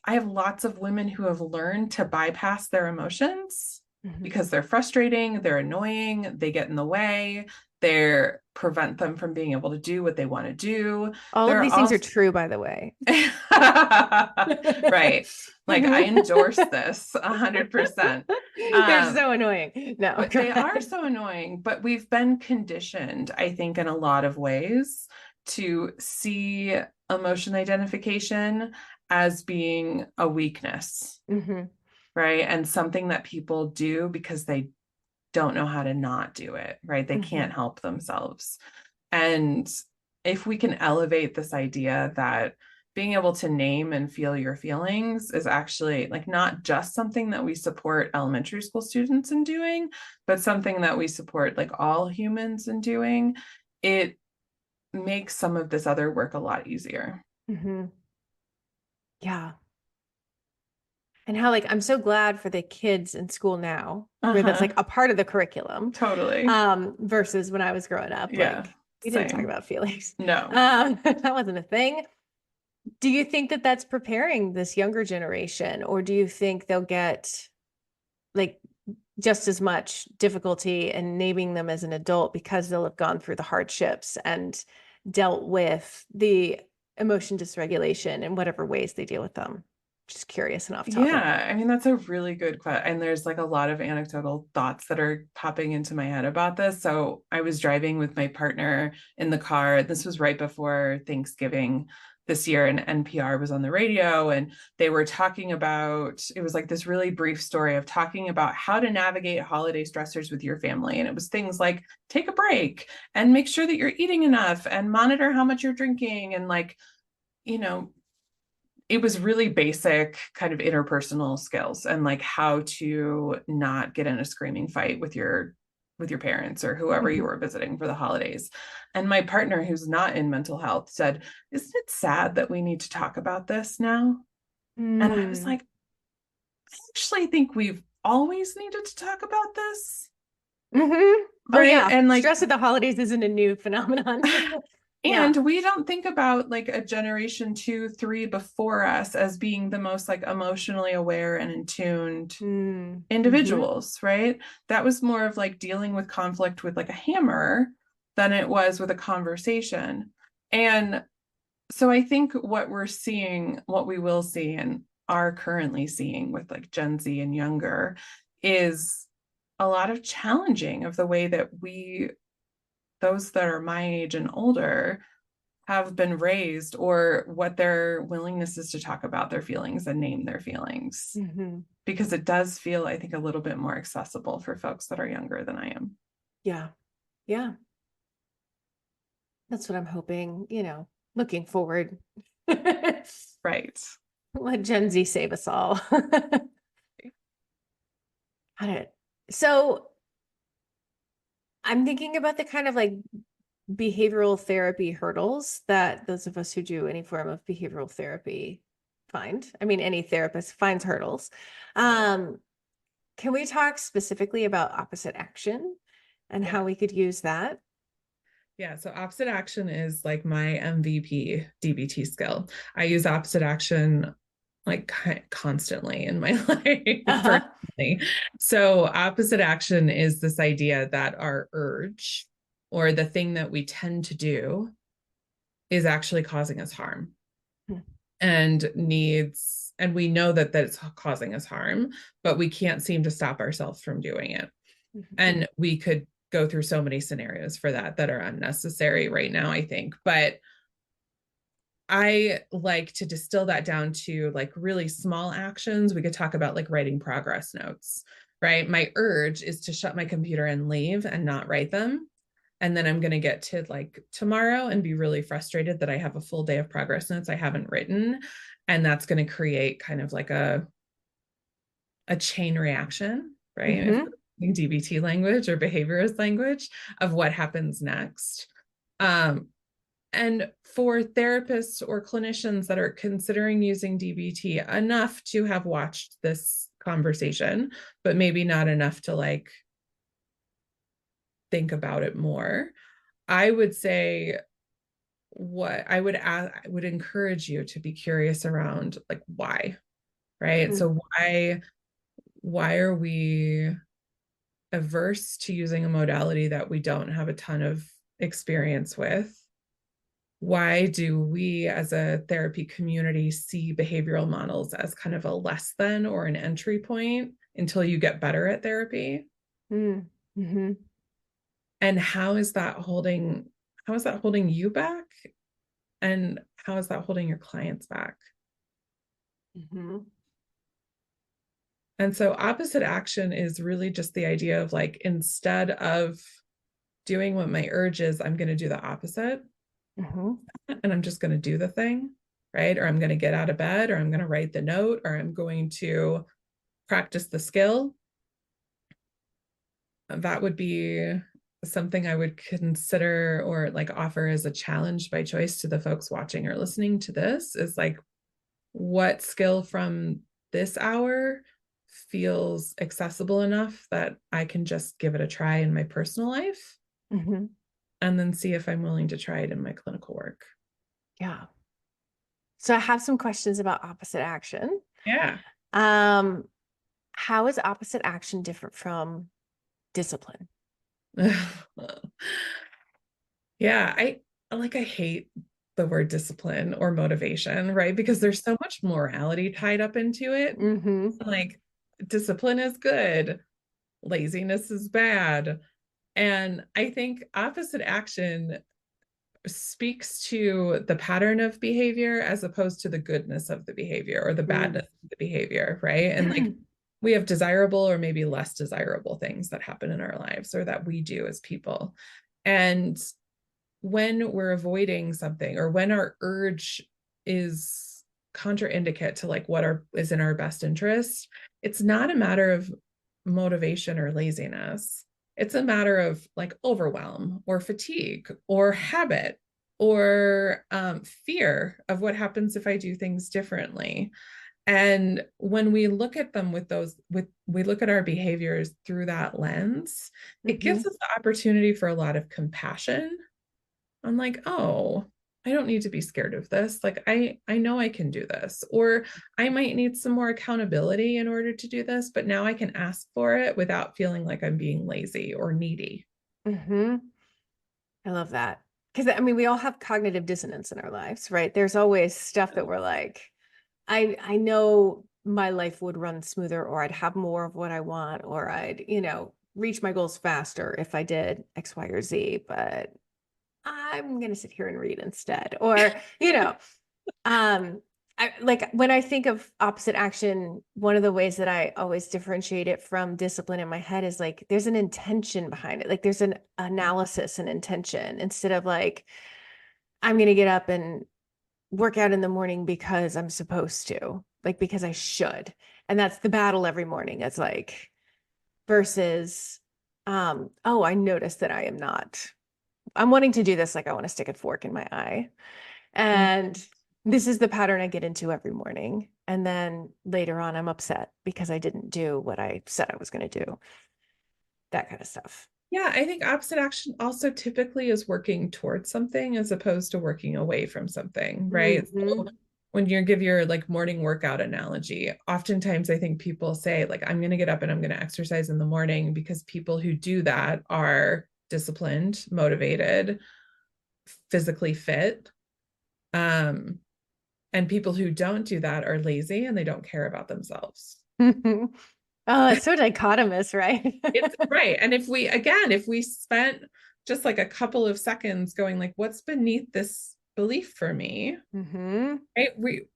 have lots of women who have learned to bypass their emotions because they're frustrating, they're annoying, they get in the way, they prevent them from being able to do what they want to do. All of these things are true, by the way. Right. Like I endorse this 100%. They're so annoying. No, but they are so annoying, but we've been conditioned, I think, in a lot of ways to see emotion identification as being a weakness, right? And something that people do because they don't know how to not do it, right? They can't help themselves. And if we can elevate this idea that being able to name and feel your feelings is actually like not just something that we support elementary school students in doing, but something that we support like all humans in doing, it makes some of this other work a lot easier. Yeah. And how like I'm so glad for the kids in school now where that's like a part of the curriculum. Totally. Versus when I was growing up, like we didn't talk about feelings. No. That wasn't a thing. Do you think that that's preparing this younger generation, or do you think they'll get like just as much difficulty in naming them as an adult because they'll have gone through the hardships and dealt with the emotion dysregulation in whatever ways they deal with them? Just curious and off topic. Yeah, I mean, that's a really good question. And there's like a lot of anecdotal thoughts that are popping into my head about this. So I was driving with my partner in the car. This was right before Thanksgiving this year, and NPR was on the radio, and they were talking about, it was like this really brief story of talking about how to navigate holiday stressors with your family. And it was things like take a break and make sure that you're eating enough and monitor how much you're drinking, and like, you know, it was really basic kind of interpersonal skills and like how to not get in a screaming fight with your parents or whoever you were visiting for the holidays. And my partner, who's not in mental health, said, "Isn't it sad that we need to talk about this now?" And I was like, I actually think we've always needed to talk about this. Oh Right. yeah. And like, Stress at the holidays isn't a new phenomenon. Yeah. and we don't think about like a generation 2, 3 before us as being the most like emotionally aware and in tuned individuals, right? That was more of like dealing with conflict with like a hammer than it was with a conversation. And so I think what we're seeing, what we will see and are currently seeing with like Gen Z and younger is a lot of challenging of the way that those that are my age and older have been raised, or what their willingness is to talk about their feelings and name their feelings. Because it does feel, I think, a little bit more accessible for folks that are younger than I am. Yeah. Yeah. That's what I'm hoping, looking forward. Right. Let Gen Z save us all. Got it. So I'm thinking about the kind of like behavioral therapy hurdles that those of us who do any form of behavioral therapy find. I mean, any therapist finds hurdles. Can we talk specifically about opposite action and how we could use that? Yeah, so opposite action is like my MVP DBT skill. I use opposite action like constantly in my life personally. So opposite action is this idea that our urge or the thing that we tend to do is actually causing us harm and we know that that's causing us harm, but we can't seem to stop ourselves from doing it. And we could go through so many scenarios for that are unnecessary right now, I think. But I like to distill that down to like really small actions. We could talk about like writing progress notes, right? My urge is to shut my computer and leave and not write them. And then I'm going to get to like tomorrow and be really frustrated that I have a full day of progress notes I haven't written. And that's going to create kind of like a chain reaction, right? DBT language or behaviorist language of what happens next. And for therapists or clinicians that are considering using DBT, enough to have watched this conversation, but maybe not enough to like think about it more, I would say what I would ask, I would encourage you to be curious around like why, right? So why are we averse to using a modality that we don't have a ton of experience with? Why do we as a therapy community see behavioral models as kind of a less than or an entry point until you get better at therapy? And how is that holding you back? And how is that holding your clients back? And so opposite action is really just the idea of like, instead of doing what my urge is, I'm going to do the opposite. And I'm just going to do the thing, right? Or I'm going to get out of bed, or I'm going to write the note, or I'm going to practice the skill. That would be something I would consider or like offer as a challenge by choice to the folks watching or listening to this, is like, what skill from this hour feels accessible enough that I can just give it a try in my personal life, and then see if I'm willing to try it in my clinical work. Yeah. So I have some questions about opposite action. Yeah. How is opposite action different from discipline? Yeah, I hate the word discipline or motivation, right? Because there's so much morality tied up into it. Mm-hmm. Like discipline is good, laziness is bad. And I think opposite action speaks to the pattern of behavior as opposed to the goodness of the behavior or the badness of the behavior, right? And like we have desirable or maybe less desirable things that happen in our lives or that we do as people. And when we're avoiding something or when our urge is contraindicate to like what is in our best interest, it's not a matter of motivation or laziness. It's a matter of like overwhelm or fatigue or habit or fear of what happens if I do things differently. And when we look at them we look at our behaviors through that lens, it gives us the opportunity for a lot of compassion. I'm like, oh, I don't need to be scared of this. Like I know I can do this. Or I might need some more accountability in order to do this, but now I can ask for it without feeling like I'm being lazy or needy. Mm-hmm. I love that. Because I mean, we all have cognitive dissonance in our lives, right? There's always stuff that we're like, I know my life would run smoother, or I'd have more of what I want, or I'd, reach my goals faster if I did X, Y, or Z, but I'm gonna sit here and read instead. Or, like when I think of opposite action, one of the ways that I always differentiate it from discipline in my head is like there's an intention behind it. Like there's an analysis and intention instead of like, I'm gonna get up and work out in the morning because I'm supposed to, like because I should. And that's the battle every morning. It's like versus oh, I noticed that I am not. I'm wanting to do this like I want to stick a fork in my eye. And this is the pattern I get into every morning. And then later on, I'm upset because I didn't do what I said I was going to do. That kind of stuff. Yeah, I think opposite action also typically is working towards something as opposed to working away from something, right? So when you give your like morning workout analogy, oftentimes I think people say like I'm going to get up and I'm going to exercise in the morning because people who do that are disciplined, motivated, physically fit. And people who don't do that are lazy and they don't care about themselves. Oh, it's so dichotomous, right? It's right. And if we spent just like a couple of seconds going like, what's beneath this belief for me? Right?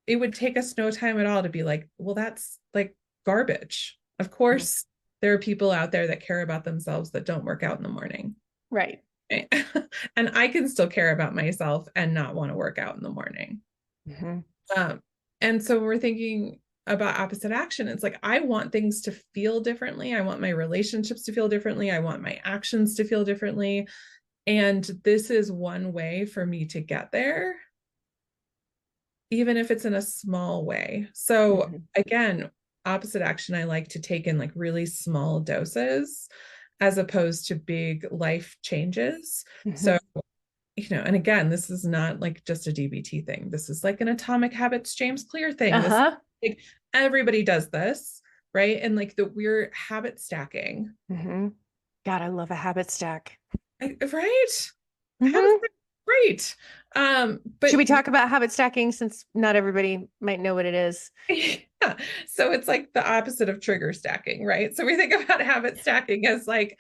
It would take us no time at all to be like, well, that's like garbage. Of course, there are people out there that care about themselves that don't work out in the morning. Right. Right? And I can still care about myself and not want to work out in the morning. Um, and so when we're thinking about opposite action, it's like I want things to feel differently. I want my relationships to feel differently. I want my actions to feel differently. And this is one way for me to get there, even if it's in a small way. So again, opposite action, I like to take in like really small doses as opposed to big life changes. So and again, this is not like just a DBT thing. This is like an Atomic Habits James Clear thing. This like everybody does this, right? And like we're habit stacking. God, I love a habit stack. Right? Habit stack, great. But should we talk about habit stacking since not everybody might know what it is? Yeah. So it's like the opposite of trigger stacking, right? So we think about habit stacking as like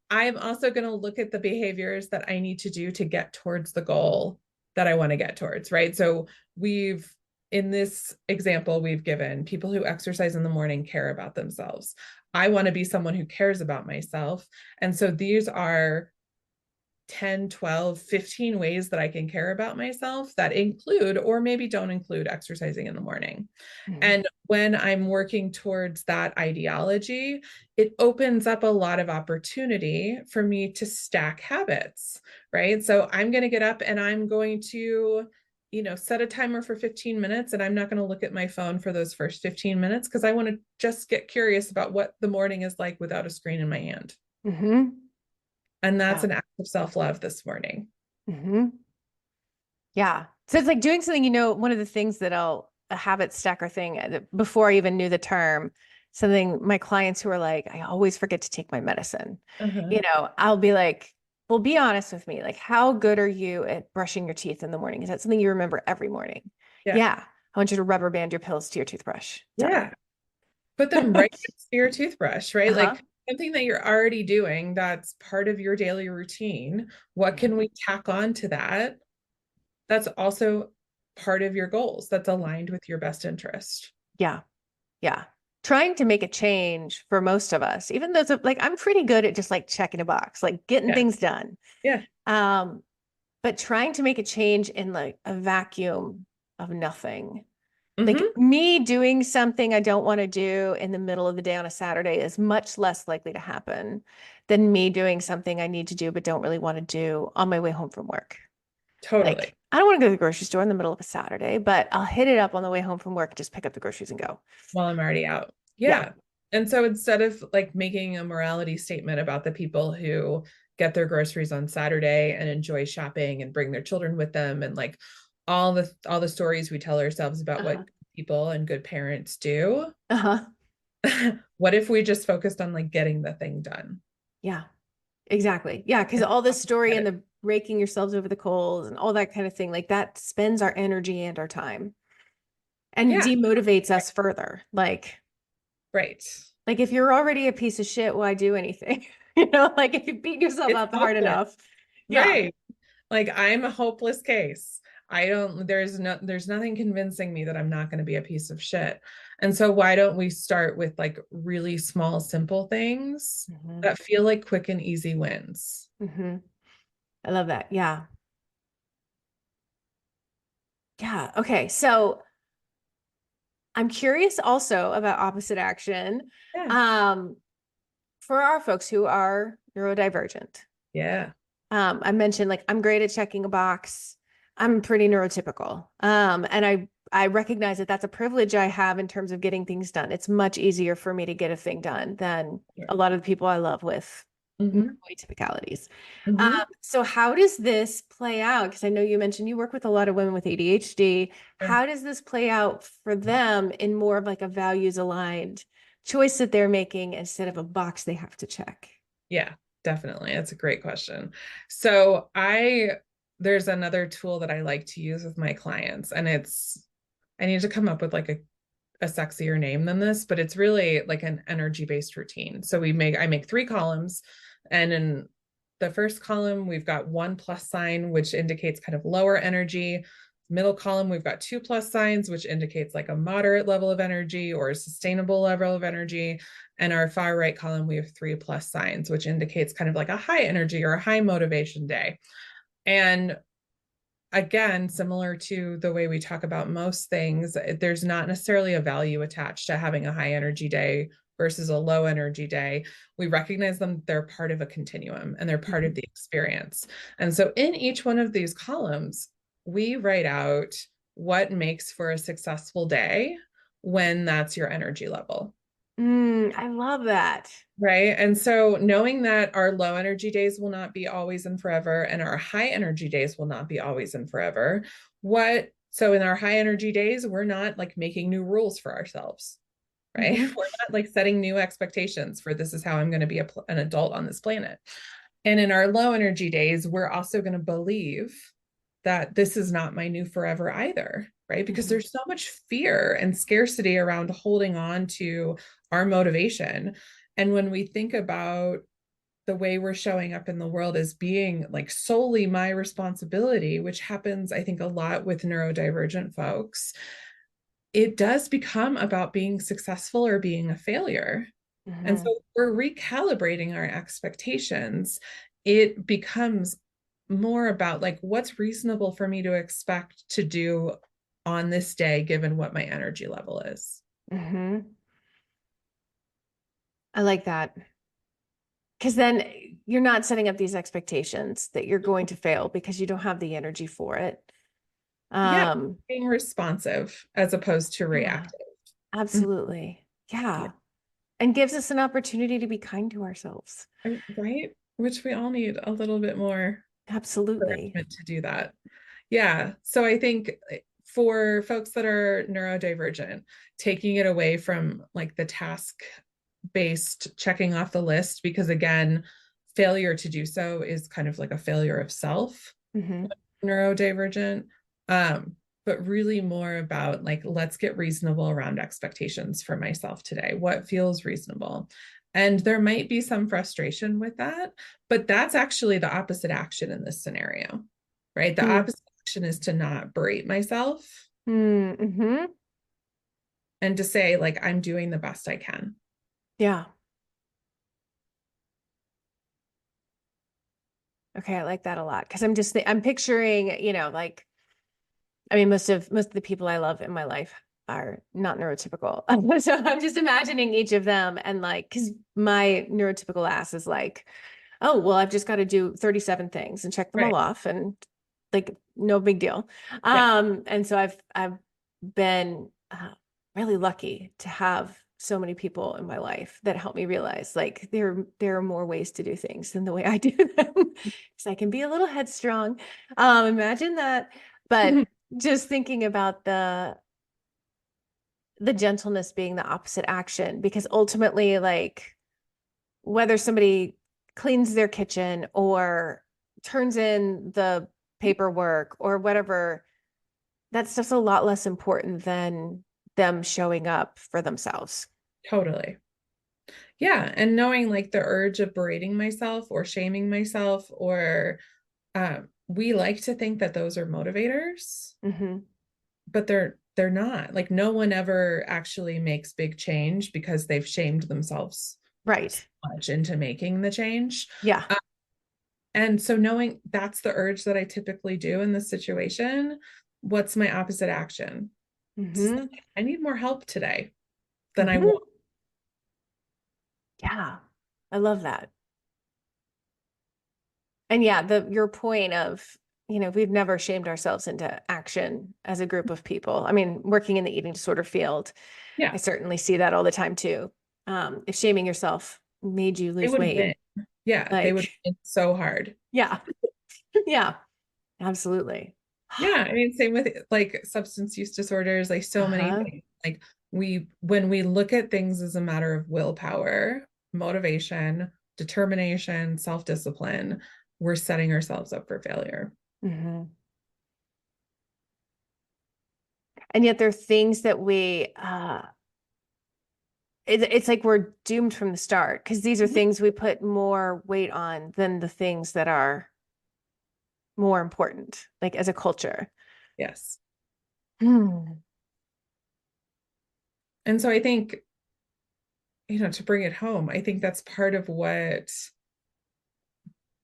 I'm also going to look at the behaviors that I need to do to get towards the goal that I want to get towards, right? So in this example, we've given people who exercise in the morning care about themselves. I want to be someone who cares about myself. And so these are 10, 12, 15 ways that I can care about myself that include or maybe don't include exercising in the morning. And when I'm working towards that ideology, it opens up a lot of opportunity for me to stack habits, right? So I'm going to get up and I'm going to, set a timer for 15 minutes and I'm not going to look at my phone for those first 15 minutes because I want to just get curious about what the morning is like without a screen in my hand. And that's an act of self-love this morning. Yeah. So it's like doing something, one of the things that a habit stacker thing before I even knew the term, something my clients who are like, I always forget to take my medicine. I'll be like, Well, be honest with me. Like, how good are you at brushing your teeth in the morning? Is that something you remember every morning? Yeah. Yeah. I want you to rubber band your pills to your toothbrush. Done. Yeah. Put them right next to your toothbrush, right? Uh-huh. Like something that you're already doing that's part of your daily routine. What can we tack on to that? That's also part of your goals that's aligned with your best interest. Yeah. Yeah. Trying to make a change for most of us, even though like I'm pretty good at just like checking a box, like getting Yeah. things done. Yeah. Um, but trying to make a change in like a vacuum of nothing. Like Mm-hmm. me doing something I don't want to do in the middle of the day on a Saturday is much less likely to happen than me doing something I need to do but don't really want to do on my way home from work. Totally. Like I don't want to go to the grocery store in the middle of a Saturday, but I'll hit it up on the way home from work, just pick up the groceries and go. While I'm already out. Yeah. Yeah. And so instead of like making a morality statement about the people who get their groceries on Saturday and enjoy shopping and bring their children with them and like all the stories we tell ourselves about what people and good parents do. Uh-huh. What if we just focused on like getting the thing done? Yeah, exactly. Yeah, because all this story and the raking yourselves over the coals and all that kind of thing, like that spends our energy and our time and Yeah. demotivates us further. Right. Like if you're already a piece of shit, why do anything? Like if you beat yourself It's up hard hopeless. enough. Yeah. Right. Like I'm a hopeless case. There's nothing convincing me that I'm not going to be a piece of shit. And so why don't we start with like really small, simple things that feel like quick and easy wins? Mm-hmm. I love that. Yeah. Yeah. Okay. So I'm curious also about opposite action. Yeah. Um, for our folks who are neurodivergent. Yeah. I mentioned like I'm great at checking a box. I'm pretty neurotypical. And I recognize that that's a privilege I have in terms of getting things done. It's much easier for me to get a thing done than a lot of the people I love with neurotypicalities. So how does this play out? Because I know you mentioned you work with a lot of women with ADHD. How does this play out for them in more of like a values aligned choice that they're making instead of a box they have to check? Yeah, definitely. That's a great question. So there's another tool that I like to use with my clients, and I need to come up with like a sexier name than this, but it's really like an energy-based routine. So I make 3 columns, and in the first column, we've got 1 plus sign, which indicates kind of lower energy. Middle column, we've got 2 plus signs, which indicates like a moderate level of energy or a sustainable level of energy. And our far right column, we have 3 plus signs, which indicates kind of like a high energy or a high motivation day. And again, similar to the way we talk about most things, there's not necessarily a value attached to having a high energy day versus a low energy day. We recognize them, they're part of a continuum and they're part of the experience. And so in each one of these columns, we write out what makes for a successful day when that's your energy level. I love that. Right. And so knowing that our low energy days will not be always and forever, and our high energy days will not be always and forever. So in our high energy days, we're not like making new rules for ourselves, right? We're not like setting new expectations for this is how I'm going to be an adult on this planet. And in our low energy days, we're also going to believe that this is not my new forever either, right? Because there's so much fear and scarcity around holding on to our motivation. And when we think about the way we're showing up in the world as being like solely my responsibility, which happens, I think, a lot with neurodivergent folks, it does become about being successful or being a failure. And so we're recalibrating our expectations. It becomes more about like what's reasonable for me to expect to do on this day, given what my energy level is. I like that. Because then you're not setting up these expectations that you're going to fail because you don't have the energy for it. Yeah, being responsive as opposed to reactive. Absolutely. Yeah. And gives us an opportunity to be kind to ourselves. Right? Which we all need a little bit more Absolutely. encouragement to do that. Yeah. So I think for folks that are neurodivergent, taking it away from like the task based checking off the list, because again, failure to do so is kind of like a failure of self, neurodivergent. But really more about like, let's get reasonable around expectations for myself today. What feels reasonable? And there might be some frustration with that, but that's actually the opposite action in this scenario, right? The opposite action is to not berate myself and to say, like, I'm doing the best I can. Yeah. Okay, I like that a lot because I'm picturing, you know, like, I mean, most of the people I love in my life are not neurotypical. So I'm just imagining each of them and like, because my neurotypical ass is like, oh, well, I've just got to do 37 things and check them all off and like no big deal. And so I've been really lucky to have so many people in my life that help me realize like there are more ways to do things than the way I do them. Because I can be a little headstrong. Imagine that. But just thinking about the gentleness being the opposite action, because ultimately, like whether somebody cleans their kitchen or turns in the paperwork or whatever, that stuff's a lot less important than them showing up for themselves. Totally. Yeah. And knowing like the urge of berating myself or shaming myself, or we like to think that those are motivators, but they're not. Like no one ever actually makes big change because they've shamed themselves so much into making the change. Yeah. And so knowing that's the urge that I typically do in this situation, what's my opposite action? I need more help today than I want. Yeah, I love that. And yeah, your point of, you know, we've never shamed ourselves into action as a group of people. I mean, working in the eating disorder field, I certainly see that all the time too. If shaming yourself made you lose weight. They would been so hard. Yeah. Yeah, absolutely. Yeah, I mean, same with like substance use disorders, like so many things. Like when we look at things as a matter of willpower, motivation, determination, self-discipline, we're setting ourselves up for failure. And yet there are things that it's like we're doomed from the start because these are things we put more weight on than the things that are more important, like as a culture. Yes. And so I think, you know, to bring it home, I think that's part of what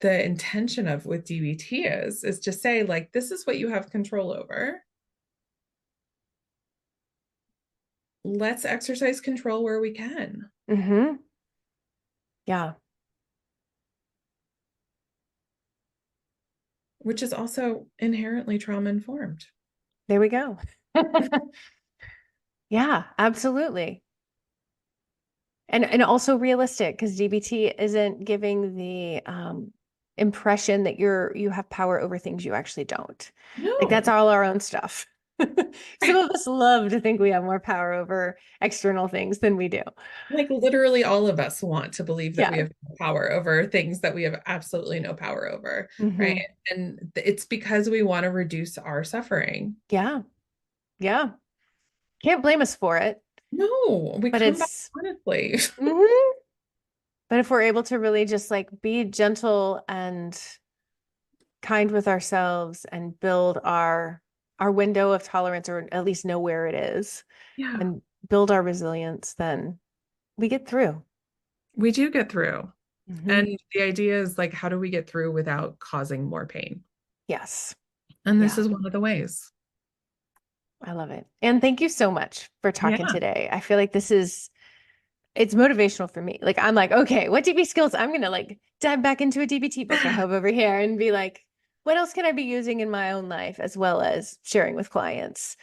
the intention of with DBT is to say, like, this is what you have control over. Let's exercise control where we can. Yeah. Which is also inherently trauma informed. There we go. Yeah, absolutely. And also realistic because DBT isn't giving the impression that you have power over things you actually don't. No. Like that's all our own stuff. Some of us love to think we have more power over external things than we do. Like literally all of us want to believe that we have power over things that we have absolutely no power over, right? And it's because we want to reduce our suffering. Yeah. Yeah. Can't blame us for it. No, we come back honestly. But if we're able to really just like be gentle and kind with ourselves and build our window of tolerance, or at least know where it is, and build our resilience, then we get through. We do get through. And the idea is like, how do we get through without causing more pain? Yes. And this is one of the ways. I love it. And thank you so much for talking today. I feel like it's motivational for me. Like, I'm like, okay, what DB skills? I'm going to like dive back into a DBT book I have over here and be like, what else can I be using in my own life as well as sharing with clients?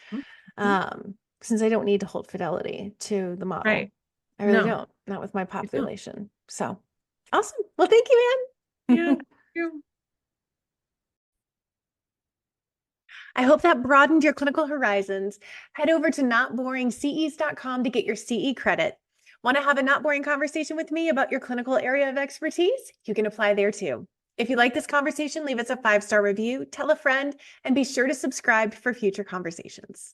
Since I don't need to hold fidelity to the model. Right. I really don't, not with my population. So awesome. Well, thank you, Anne. Yeah. Thank you. I hope that broadened your clinical horizons. Head over to notboringces.com to get your CE credit. Want to have a not boring conversation with me about your clinical area of expertise? You can apply there too. If you like this conversation, leave us a 5-star review, tell a friend, and be sure to subscribe for future conversations.